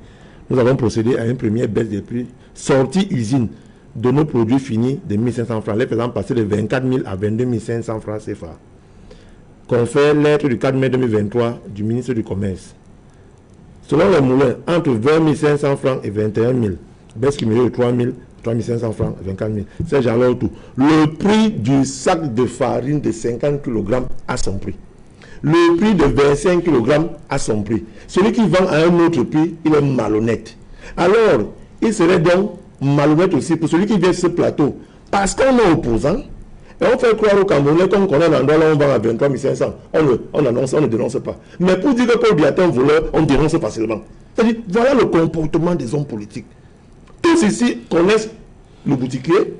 nous avons procédé à une première baisse des prix, sortie usine de nos produits finis de 1500 francs, les faisant passer de 24 000 à 22 500 francs CFA. Confère lettre du 4 mai 2023 du ministre du Commerce. Selon les moulins, entre 20 500 francs et 21 000, baisse cumulée de 3 500 francs et 24 000. C'est genre tout. Le prix du sac de farine de 50 kg a son prix. Le prix de 25 kg a son prix. Celui qui vend à un autre prix, il est malhonnête. Alors, il serait donc malhonnête aussi pour celui qui vient sur ce plateau. Parce qu'on est opposant, et on fait croire aux Camerounais qu'on connaît l'endroit là où on vend à 23 500. On annonce, on ne dénonce pas. Mais pour dire que Paul Biya est un voleur, on dénonce facilement. C'est-à-dire, voilà le comportement des hommes politiques. Tous ici connaissent le boutiquier,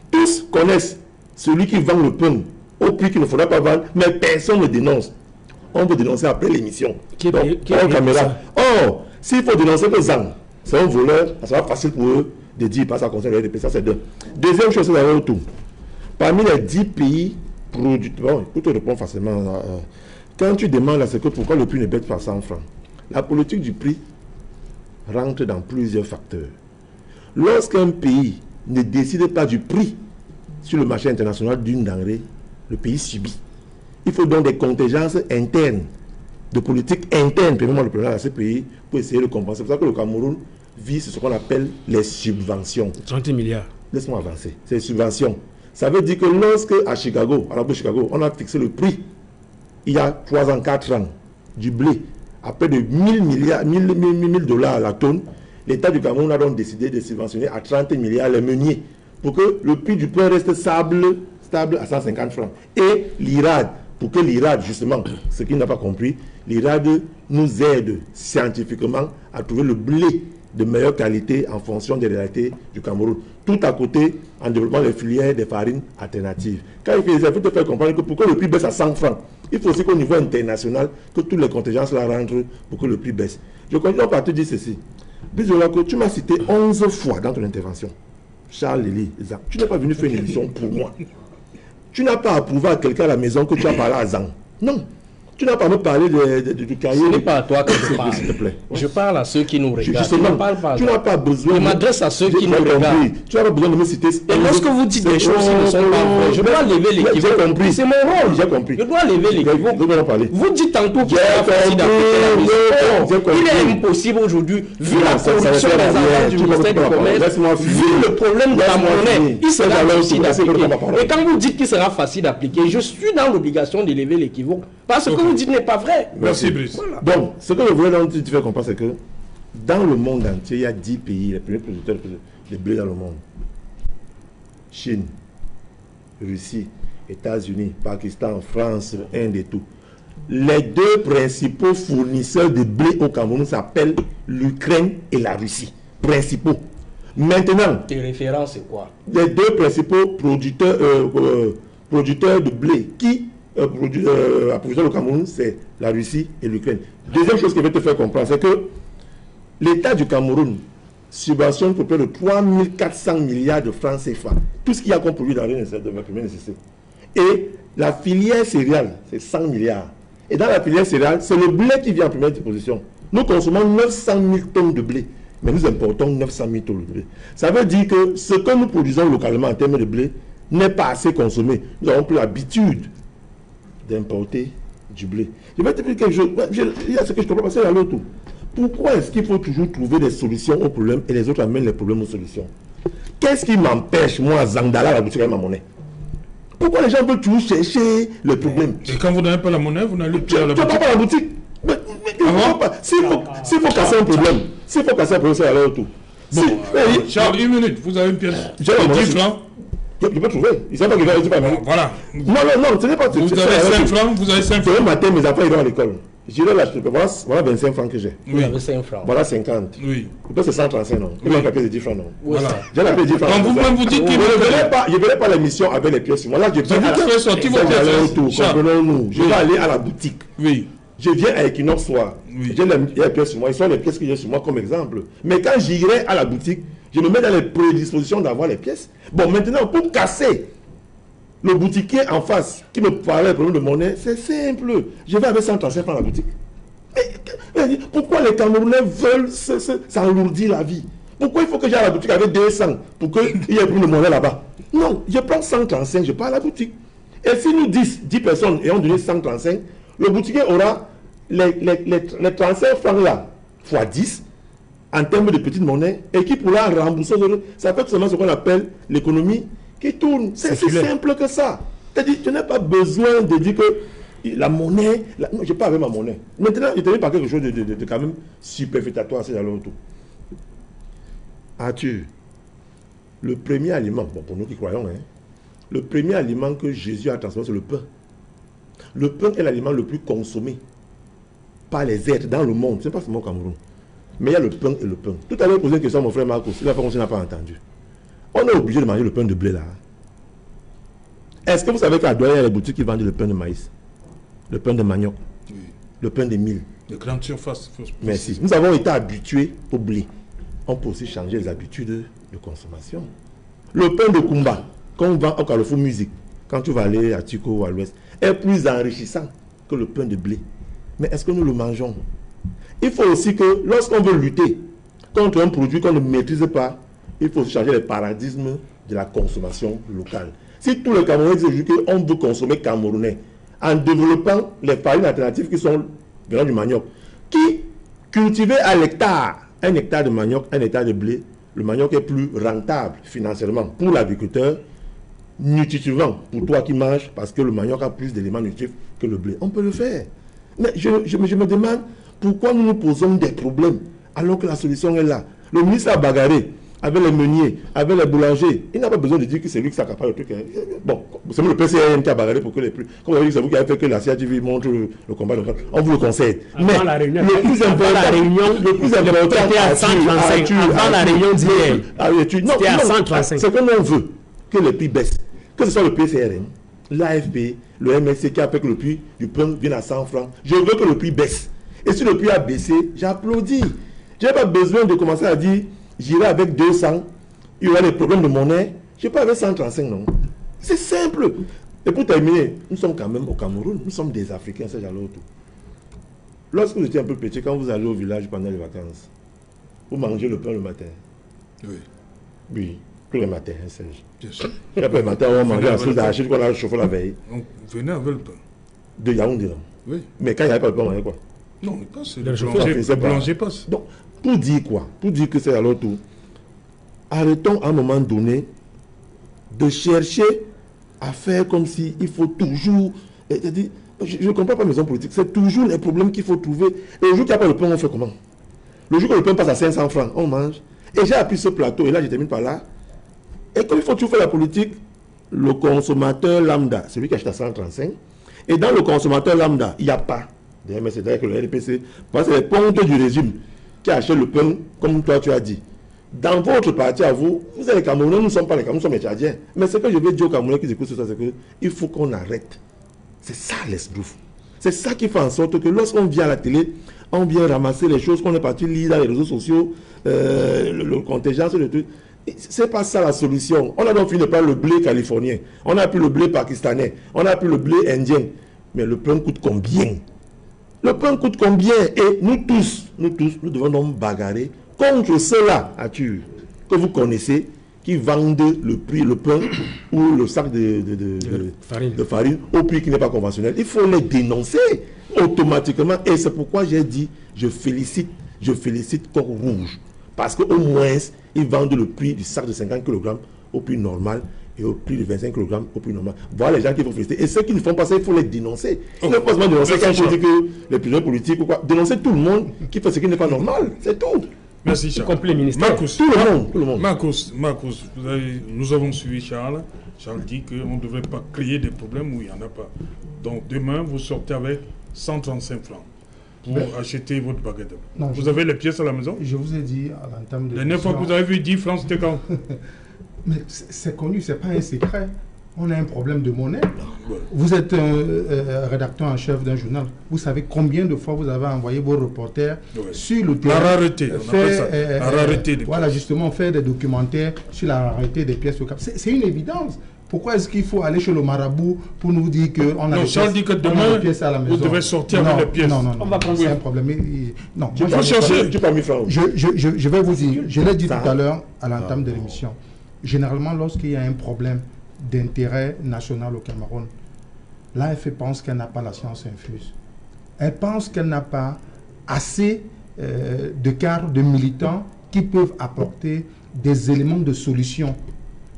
tous connaissent celui qui vend le pain au prix qu'il ne faudra pas vendre, mais personne ne dénonce. On peut dénoncer après l'émission. Or, s'il faut dénoncer que Zang, c'est un voleur, ça sera facile pour eux de dire, pas ça concerne le RDP, ça c'est deux. Deuxième chose, c'est d'avoir tout. Parmi les 10 pays producteurs, pour te répondre facilement, quand tu demandes à ce que pourquoi le prix ne baisse pas 100 francs, la politique du prix rentre dans plusieurs facteurs. Lorsqu'un pays ne décide pas du prix sur le marché international d'une denrée, le pays subit. Il faut donc des contingences internes, de politique interne, premièrement le problème à ce pays, pour essayer de compenser. C'est pour ça que le Cameroun vit ce qu'on appelle les subventions. 30 milliards. Laisse-moi avancer. C'est les subventions. Ça veut dire que lorsque à Chicago, à la bourse de Chicago, on a fixé le prix, il y a 3 ans, 4 ans, du blé, à près de 1000 dollars la tonne, l'État du Cameroun a donc décidé de subventionner à 30 milliards les meuniers pour que le prix du pain reste stable à 150 francs. Et l'IRAD, pour que l'IRAD, justement, ce qu'il n'a pas compris, l'IRAD nous aide scientifiquement à trouver le blé de meilleure qualité en fonction des réalités du Cameroun. Tout à côté, en développant les filières des farines alternatives. Quand il fait ça, il faut te faire comprendre que pour que le prix baisse à 100 francs, il faut aussi qu'au niveau international, que toutes les contingences la rentrent pour que le prix baisse. Je continue par te dire ceci. Bizolako, tu m'as cité 11 fois dans ton intervention. Charles Lély, tu n'es pas venu faire une émission pour moi. Tu n'as pas approuvé à quelqu'un à la maison que tu as parlé à Zang. Non. Tu n'as pas me parlé du cahier. Ce n'est pas à toi que je parle. S'il te plaît. Je parle à ceux qui nous regardent. Justement, tu n'as pas besoin. Je m'adresse à ceux qui nous regardent. Tu n'as pas besoin de me citer. Et lorsque vous dites des choses qui ne sont pas vraies, je dois lever l'équivoque. C'est mon rôle. J'ai compris. Je dois lever l'équivoque. Vous dites tantôt qu'il est facile d'appliquer la mesure. Il est impossible aujourd'hui, vu la corruption des agents du ministère du Commerce, vu le problème de la monnaie, il sera facile d'appliquer. Et quand vous dites qu'il sera facile d'appliquer, je suis dans l'obligation de lever l'équivoque. Parce que vous dites n'est pas vrai. Merci, Brice. Voilà. Donc, ce que je voulais te faire comprendre, c'est que dans le monde entier, il y a 10 pays, les premiers producteurs de blé dans le monde. Chine, Russie, États-Unis, Pakistan, France, Inde et tout. Les deux principaux fournisseurs de blé au Cameroun s'appellent l'Ukraine et la Russie. Principaux. Maintenant, tes références, c'est quoi? Les deux principaux producteurs de blé qui approvisionner le Cameroun, c'est la Russie et l'Ukraine. Deuxième chose que je vais te faire comprendre, c'est que l'État du Cameroun subventionne pour près de 3400 milliards de francs CFA. Tout ce qu'il y a comme produit dans de première nécessité. Et la filière céréale, c'est 100 milliards. Et dans la filière céréale, c'est le blé qui vient en première position. Nous consommons 900 000 tonnes de blé, mais nous importons 900 000 tonnes de blé. Ça veut dire que ce que nous produisons localement en termes de blé n'est pas assez consommé. Nous avons pris l'habitude d'importer du blé. Je vais te dire quelque chose. Il y a ce que je ne comprends pas, c'est l'autre. Pourquoi est-ce qu'il faut toujours trouver des solutions aux problèmes et les autres amènent les problèmes aux solutions? Qu'est-ce qui m'empêche, moi, Zangdala, la boutique avec ma monnaie? Pourquoi les gens veulent toujours chercher le problème? Et quand vous n'avez pas la monnaie, vous n'allez plus à la boutique. Tu n'as pas la boutique. S'il faut casser un problème, c'est à l'autre. Bon, Charles, une minute, vous avez une pièce. J'ai 10 francs. Je peux trouver. Ils ne savent pas qu'il va aller pas. Voilà. Non, ce n'est pas. Vous avez 5 francs, vous avez 5 francs. Le matin, mes enfants iront à l'école. J'irai l'acheter. Voilà 25 francs que j'ai. Vous avez 5 francs. Voilà 50. Oui. Je pense que c'est 135, non? Il manque la pièce de 10 francs, non? Voilà. J'ai la pièce de 10 francs. Quand vous-même vous dites qu'il je ne verrai pas l'émission avec les pièces sur moi. Là, je vais sortir vos pièces. Comprenons-nous. Je vais aller à la boutique. Oui. Je viens à Equinox Soir. J'ai les pièces sur moi. Ils sont les pièces que j'ai sur moi comme exemple. Mais quand j'irai à la boutique, je me mets dans les prédispositions d'avoir les pièces. Bon, maintenant, pour casser le boutiquier en face qui me parlait du problème de monnaie, c'est simple. Je vais avec 135 francs à la boutique. Mais pourquoi les Camerounais veulent s'alourdir la vie? Pourquoi il faut que j'aille à la boutique avec 200 pour qu'il y ait plus de monnaie là-bas? Non, je prends 135, je pars à la boutique. Et si nous 10 personnes ayons donné 135, le boutiquier aura les 35 francs là, fois 10, en termes de petites monnaies, et qui pourra rembourser. Ça fait seulement ce qu'on appelle l'économie qui tourne. C'est si simple que ça. C'est-à-dire, tu n'as pas besoin de dire que la monnaie, non, je n'ai pas avec ma monnaie. Maintenant, je te dis par quelque chose de quand même superfétatoire, c'est dans l'autre. Arthur, le premier aliment, bon, pour nous qui croyons, le premier aliment que Jésus a transformé, c'est le pain. Le pain est l'aliment le plus consommé par les êtres dans le monde. Ce n'est pas seulement au Cameroun. Mais il y a le pain et le pain. Tout à l'heure, posé une question à mon frère Marcos. Il n'a pas entendu. On est obligé de manger le pain de blé là. Est-ce que vous savez qu'à Douala, il y a les boutiques qui vendent le pain de maïs, le pain de manioc, le pain de mil? De grande surface. Merci. Nous avons été habitués au blé. On peut aussi changer les habitudes de consommation. Le pain de Kumba, qu'on vend au Carrefour Musique, quand tu vas aller à Tico ou à l'Ouest, est plus enrichissant que le pain de blé. Mais est-ce que nous le mangeons? Il faut aussi que lorsqu'on veut lutter contre un produit qu'on ne maîtrise pas, il faut changer les paradigmes de la consommation locale. Si tous les Camerounais disent aujourd'hui qu'on veut consommer camerounais, en développant les farines alternatives qui sont venant du manioc, qui cultiver à l'hectare, un hectare de manioc, un hectare de blé, le manioc est plus rentable financièrement pour l'agriculteur, nutritivement pour toi qui manges, parce que le manioc a plus d'éléments nutritifs que le blé. On peut le faire. Mais je me demande pourquoi nous nous posons des problèmes alors que la solution est là. Le ministre a bagarré avec les meuniers, avec les boulangers. Il n'a pas besoin de dire que c'est lui qui s'accapare le truc. Bon, c'est le PCRM qui a bagarré pour que les plus... Comme vous avez dit, c'est vous qui avez fait que la CATV montre le combat. On vous le conseille. Mais le plus important... Le plus important... C'était à 135. Avant la réunion d'hier. C'était à 135. C'est que l'on veut que les prix baissent. Que ce soit le PCRM, l'AFP, le MSC qui a fait que le prix du pain vienne à 100 francs. Je veux que le prix baisse. Et si le prix a baissé, j'applaudis. Je n'ai pas besoin de commencer à dire j'irai avec 200, il y aura des problèmes de monnaie. Je n'ai pas avec 135, non. C'est simple. Et pour terminer, nous sommes quand même au Cameroun, nous sommes des Africains, c'est genre l'autre. Lorsque vous étiez un peu petit, quand vous allez au village pendant les vacances, vous mangez le pain le matin. Oui. Oui, tous les matins, hein, Serge. Bien sûr. Et après le matin, on va manger la sauce d'arachide qu'on a chauffé la veille. Donc, venez avec le pain. De Yaoundé, non. Oui. Mais quand il n'y avait pas le pain, on mangeait quoi? Non, quand c'est Le le boulanger passe. Donc, pour dire quoi? Pour dire que c'est à l'autre tour. Arrêtons à un moment donné de chercher à faire comme si il faut toujours... Je ne comprends pas mes hommes politiques. C'est toujours les problèmes qu'il faut trouver. Et le jour qu'il n'y a pas le pain, on fait comment? Le jour que le pain passe à 500 francs, on mange. Et j'ai appris ce plateau, et là je termine par là. Et comme il faut toujours faire la politique, le consommateur lambda, c'est lui qui achète à 135. Et dans le consommateur lambda, il n'y a pas de MSC, c'est-à-dire que le RPC, parce que c'est les pontes du régime qui achètent le pain, comme toi tu as dit. Dans votre parti à vous, vous êtes les Camerounais, nous ne sommes pas les Camerounais, nous sommes les Tchadiens. Mais ce que je veux dire aux Camerounais qui écoutent ça, c'est qu'il faut qu'on arrête. C'est ça l'esbrouf. C'est ça qui fait en sorte que lorsqu'on vient à la télé, on vient ramasser les choses qu'on est parti lire dans les réseaux sociaux, le contingent, le truc. C'est pas ça la solution. On a donc fini par le blé californien, on a pris le blé pakistanais, on a pris le blé indien. Mais le pain coûte combien? Le pain coûte combien? Et nous tous, nous devons donc bagarrer contre ceux-là, que vous connaissez, qui vendent le pain ou le sac de farine au prix qui n'est pas conventionnel. Il faut les dénoncer automatiquement. Et c'est pourquoi j'ai dit, je félicite Corps Rouge. Parce qu'au moins, ils vendent le prix du sac de 50 kg au prix normal et au prix de 25 kg au prix normal. Voilà les gens qui vont féliciter. Et ceux qui ne font pas ça, il faut les dénoncer. Il ne faut pas seulement dénoncer quand je dis que les prisonniers politiques ou quoi. Dénoncer tout le monde qui fait ce qui n'est pas normal. C'est tout. Merci Charles. Complet ministère. Marcus, Tout le monde. Marcus, nous avons suivi Charles. Charles dit qu'on ne devrait pas créer des problèmes où il n'y en a pas. Donc demain, vous sortez avec 135 francs pour acheter votre baguette. Non, vous avez les pièces à la maison? Je vous ai dit à l'entame de... La dernière fois que vous avez vu 10 francs, c'était quand? Mais c'est connu, c'est pas un secret. On a un problème de monnaie. Vous êtes rédacteur en chef d'un journal. Vous savez combien de fois vous avez envoyé vos reporters sur le terrain. La rareté, on appelle ça. La rareté des voilà, pièces. justement, faire des documentaires sur la rareté des pièces au Cap. C'est une évidence. Pourquoi est-ce qu'il faut aller chez le marabout pour nous dire qu'on a, des pièces à la maison? Vous devez sortir avec les pièces. Non, on va prendre c'est un problème. Non, Tu peux chercher. Tu peux pas je vais vous dire, je l'ai dit tout à l'heure à l'entame de l'émission. Généralement, lorsqu'il y a un problème d'intérêt national au Cameroun, l'AFP pense qu'elle n'a pas la science infuse. Elle pense qu'elle n'a pas assez de cadres, de militants qui peuvent apporter des éléments de solution.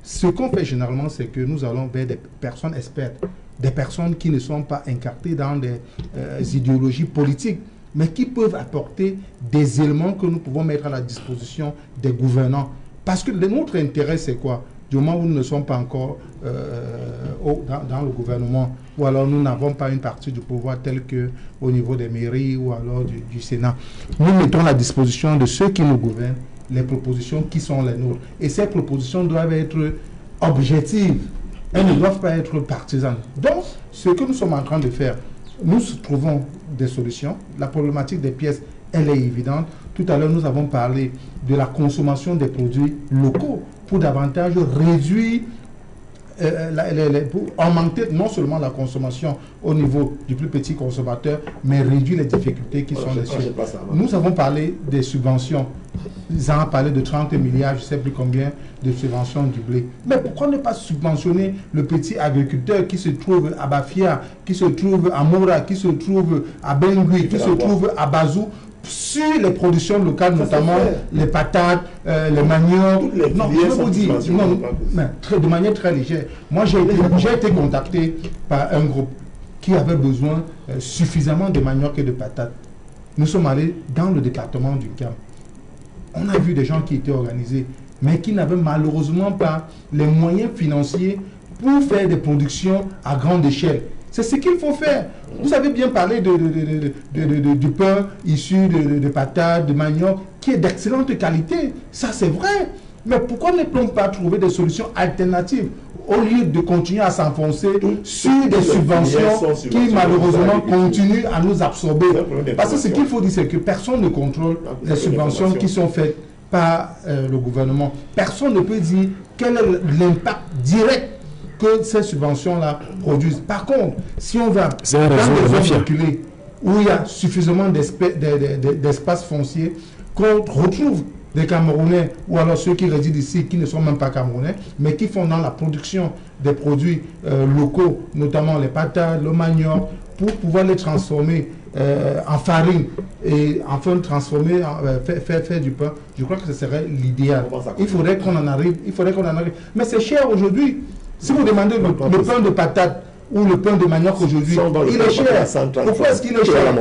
Ce qu'on fait généralement, c'est que nous allons vers des personnes expertes, des personnes qui ne sont pas incartées dans des idéologies politiques, mais qui peuvent apporter des éléments que nous pouvons mettre à la disposition des gouvernants. Parce que notre intérêt, c'est quoi? Du moment où nous ne sommes pas encore dans le gouvernement, ou alors nous n'avons pas une partie du pouvoir tel qu'au niveau des mairies ou alors du Sénat, nous mettons à la disposition de ceux qui nous gouvernent les propositions qui sont les nôtres. Et ces propositions doivent être objectives. Elles ne doivent pas être partisanes. Donc, ce que nous sommes en train de faire, nous trouvons des solutions. La problématique des pièces, elle est évidente. Tout à l'heure, nous avons parlé de la consommation des produits locaux pour davantage réduire, pour augmenter non seulement la consommation au niveau du plus petit consommateur, mais réduire les difficultés qui sont les siennes. Nous avons parlé des subventions ils en ont parlé de 30 milliards, je ne sais plus combien, de subventions du blé. Mais pourquoi ne pas subventionner le petit agriculteur qui se trouve à Bafia, qui se trouve à Mora, qui se trouve à Bengui, qui se trouve à Bazou, sur les productions locales, notamment les patates, les maniocs. Non, je veux vous dire, de manière très légère. Moi, j'ai été contacté par un groupe qui avait besoin suffisamment de manioc et de patates. Nous sommes allés dans le département du Cap. On a vu des gens qui étaient organisés, mais qui n'avaient malheureusement pas les moyens financiers pour faire des productions à grande échelle. C'est ce qu'il faut faire. Vous avez bien parlé du pain issu de patates, de manioc, qui est d'excellente qualité. Ça, c'est vrai. Mais pourquoi ne peut-on pas trouver des solutions alternatives au lieu de continuer à s'enfoncer sur des subventions qui malheureusement continuent à nous absorber? Parce que ce qu'il faut dire, c'est que personne ne contrôle les subventions qui sont faites par le gouvernement. Personne ne peut dire quel est l'impact direct que ces subventions-là produisent. Par contre, si on va dans des zones reculées où il y a suffisamment d'espace foncier, qu'on retrouve des Camerounais ou alors ceux qui résident ici, qui ne sont même pas Camerounais, mais qui font dans la production des produits locaux, notamment les patates, le manioc, pour pouvoir les transformer en farine et enfin transformer, faire du pain. Je crois que ce serait l'idéal. Il faudrait qu'on en arrive. Mais c'est cher aujourd'hui. Si vous demandez le pain de patate ou le pain de manioc aujourd'hui, il est cher. Pourquoi est-ce qu'il est cher?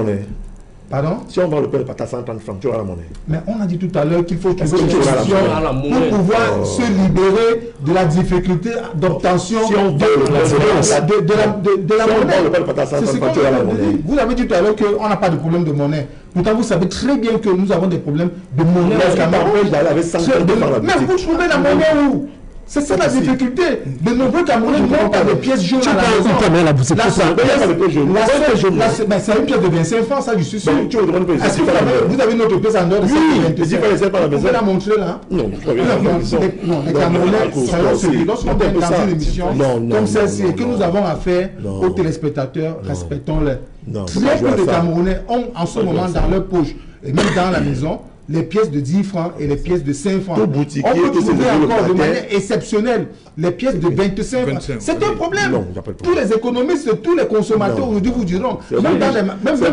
Pardon? Si on vend le pain de patate 130 francs, tu auras la monnaie. Mais on a dit tout à l'heure qu'il faut trouver une solution pour pouvoir se libérer de la difficulté d'obtention de la monnaie. C'est ce qu'on a dit. Vous avez dit tout à l'heure qu'on n'a pas de problème de monnaie. Pourtant, vous savez très bien que nous avons des problèmes de monnaie au Cameroun. Mais vous trouvez la monnaie où? C'est ça la difficulté. De nombreux Camerounais n'ont pas de pièces jaunes à la maison. C'est une pièce de 25 francs, ça je suis sûr. Est-ce que vous avez une autre pièce en dehors de cette pièce? Vous pouvez la montrer là? Non, les Camerounais, lorsqu'on est dans une émission comme celle-ci et que nous avons affaire aux téléspectateurs, respectons-les. Très peu de Camerounais ont en ce moment dans leur poche, et même dans la maison, les pièces de 10 francs et les pièces de 5 francs. On peut trouver encore de manière exceptionnelle les pièces de 25 francs. C'est un problème. Non, tous les économistes, tous les consommateurs aujourd'hui vous diront, même dans les marchés,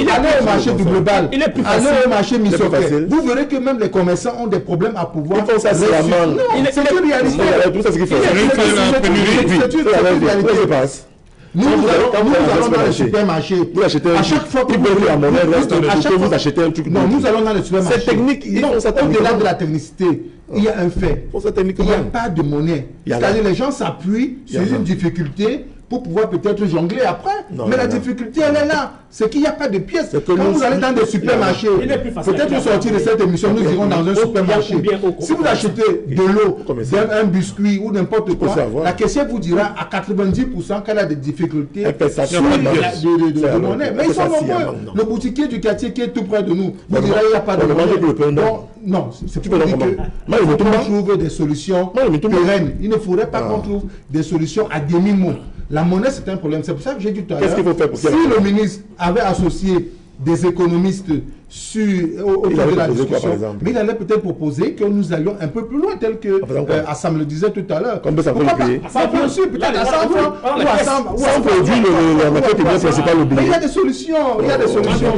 allez au marché du global, allez au marché Missoké, vous verrez que même les commerçants ont des problèmes à pouvoir. Ils font ça sciemment. C'est une réalité. C'est une réalité. Nous allons dans les supermarchés. Vous achetez un truc. Vous achetez un truc. Non, nous allons dans les supermarchés. C'est technique. Au-delà de la technicité, il y a un fait. Il n'y a pas de monnaie. C'est-à-dire les gens s'appuient sur une difficulté pour pouvoir peut-être jongler après. Mais la difficulté, elle est là. C'est qu'il n'y a pas de pièces. Quand vous allez dans des supermarchés, peut-être au sortir de cette émission, nous irons dans un supermarché. Si vous achetez de l'eau, un biscuit ou n'importe quoi, la caissière vous dira à 90% qu'elle a des difficultés sur de monnaie. Mais ils sont nombreux. Le boutiquier du quartier qui est tout près de nous vous dira qu'il n'y a pas de monnaie. Non, c'est pour dire qu'on trouve des solutions pérennes. Il ne faudrait pas qu'on trouve des solutions à demi-mot. La monnaie, c'est un problème. C'est pour ça que j'ai dit tout à l'heure. Qu'est-ce qu'il faut faire pour ça? Si le ministre avait associé des économistes autour de la discussion, mais il allait peut-être proposer que nous allions un peu plus loin, tel que Assam le disait tout à l'heure. Combien ça peut payer? Ça peut aussi, peut-être à 100 francs ou à 100 francs. Sans produire la matière première principale, le blé. Il y a des solutions. Il y a des solutions.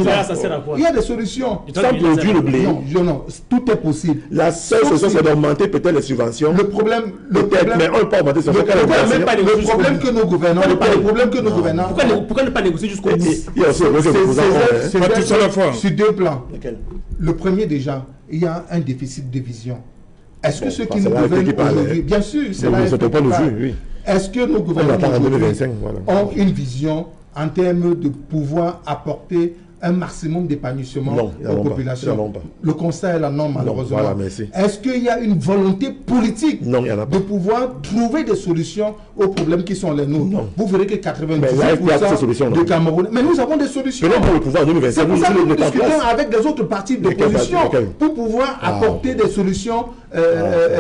Il y a des solutions. Sans produire le blé. Non, tout est possible. La seule solution, c'est d'augmenter peut-être les subventions. Le problème, mais on peut pas augmenter les subventions. Le problème que nos gouvernants, pourquoi ne pas négocier jusqu'au bout? Il y a aussi sur deux plans. Le premier déjà, il y a un déficit de vision. Est-ce que ceux qui nous gouvernent aujourd'hui, bien sûr, c'est là est-ce que nos gouvernants ont une vision en termes de pouvoir apporter un maximum d'épanouissement aux populations? Le constat est là, non, malheureusement. Est-ce qu'il y a une volonté politique de pouvoir trouver des solutions aux problèmes qui sont les nôtres? Vous verrez que 98% de Cameroun. Mais nous avons des solutions. C'est pour ça que nous discutons avec des autres partis d'opposition pour pouvoir apporter des solutions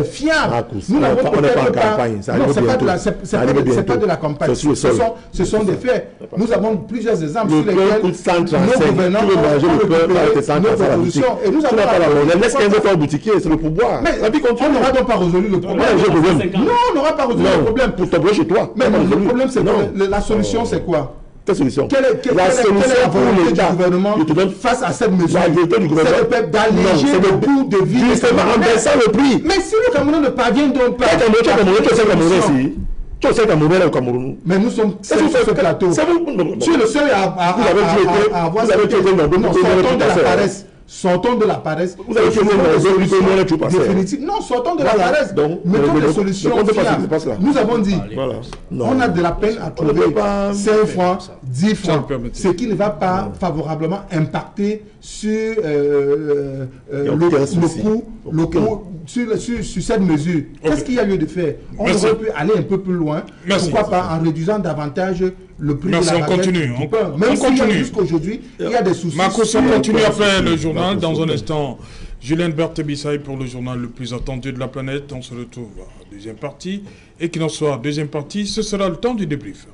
fiable. Nous on n'avons n'est pas en peut-être campagne. Non, c'est pas de la campagne. Ce sont des faits. Nous avons plusieurs exemples sur lesquels nos gouvernants ont nos propositions. Et nous avons laisse qu'un autre boutiquier, c'est le pouvoir. Mais on n'aura donc pas résolu le problème. Non, on n'aura pas résolu le problème. Pour tomber chez toi. Mais le problème, c'est que la solution, c'est quoi? Quelle solution? Quelle est la volonté du gouvernement face à cette mesure? La volonté du gouvernement, c'est d'alléger le coût de vie. Justement, en baissant le prix. Mais si le Cameroun ne parvient donc pas... Tu sais Cameroun, au Cameroun. Mais nous sommes sur ce plateau. Tu es le seul à avoir... Vous avez tué sortons de la paresse. Sortons de la paresse. Vous avez non, sortons de la paresse. Mettons des solutions fiables. Nous avons dit, on a de la peine à trouver 5 francs, 10 francs, ce qui ne va pas favorablement impacter sur le coût sur cette mesure. Qu'est-ce qu'il y a lieu de faire? On aurait pu aller un peu plus loin. Pourquoi pas en réduisant davantage le prix de la baguette du pain. Même si jusqu'aujourd'hui, il y a des soucis. Marcos, on continue à faire le journal. Dans un instant, Julien Berthe-Bissaï pour le journal le plus attendu de la planète. On se retrouve à la deuxième partie. Et qu'il en soit deuxième partie, ce sera le temps du débrief.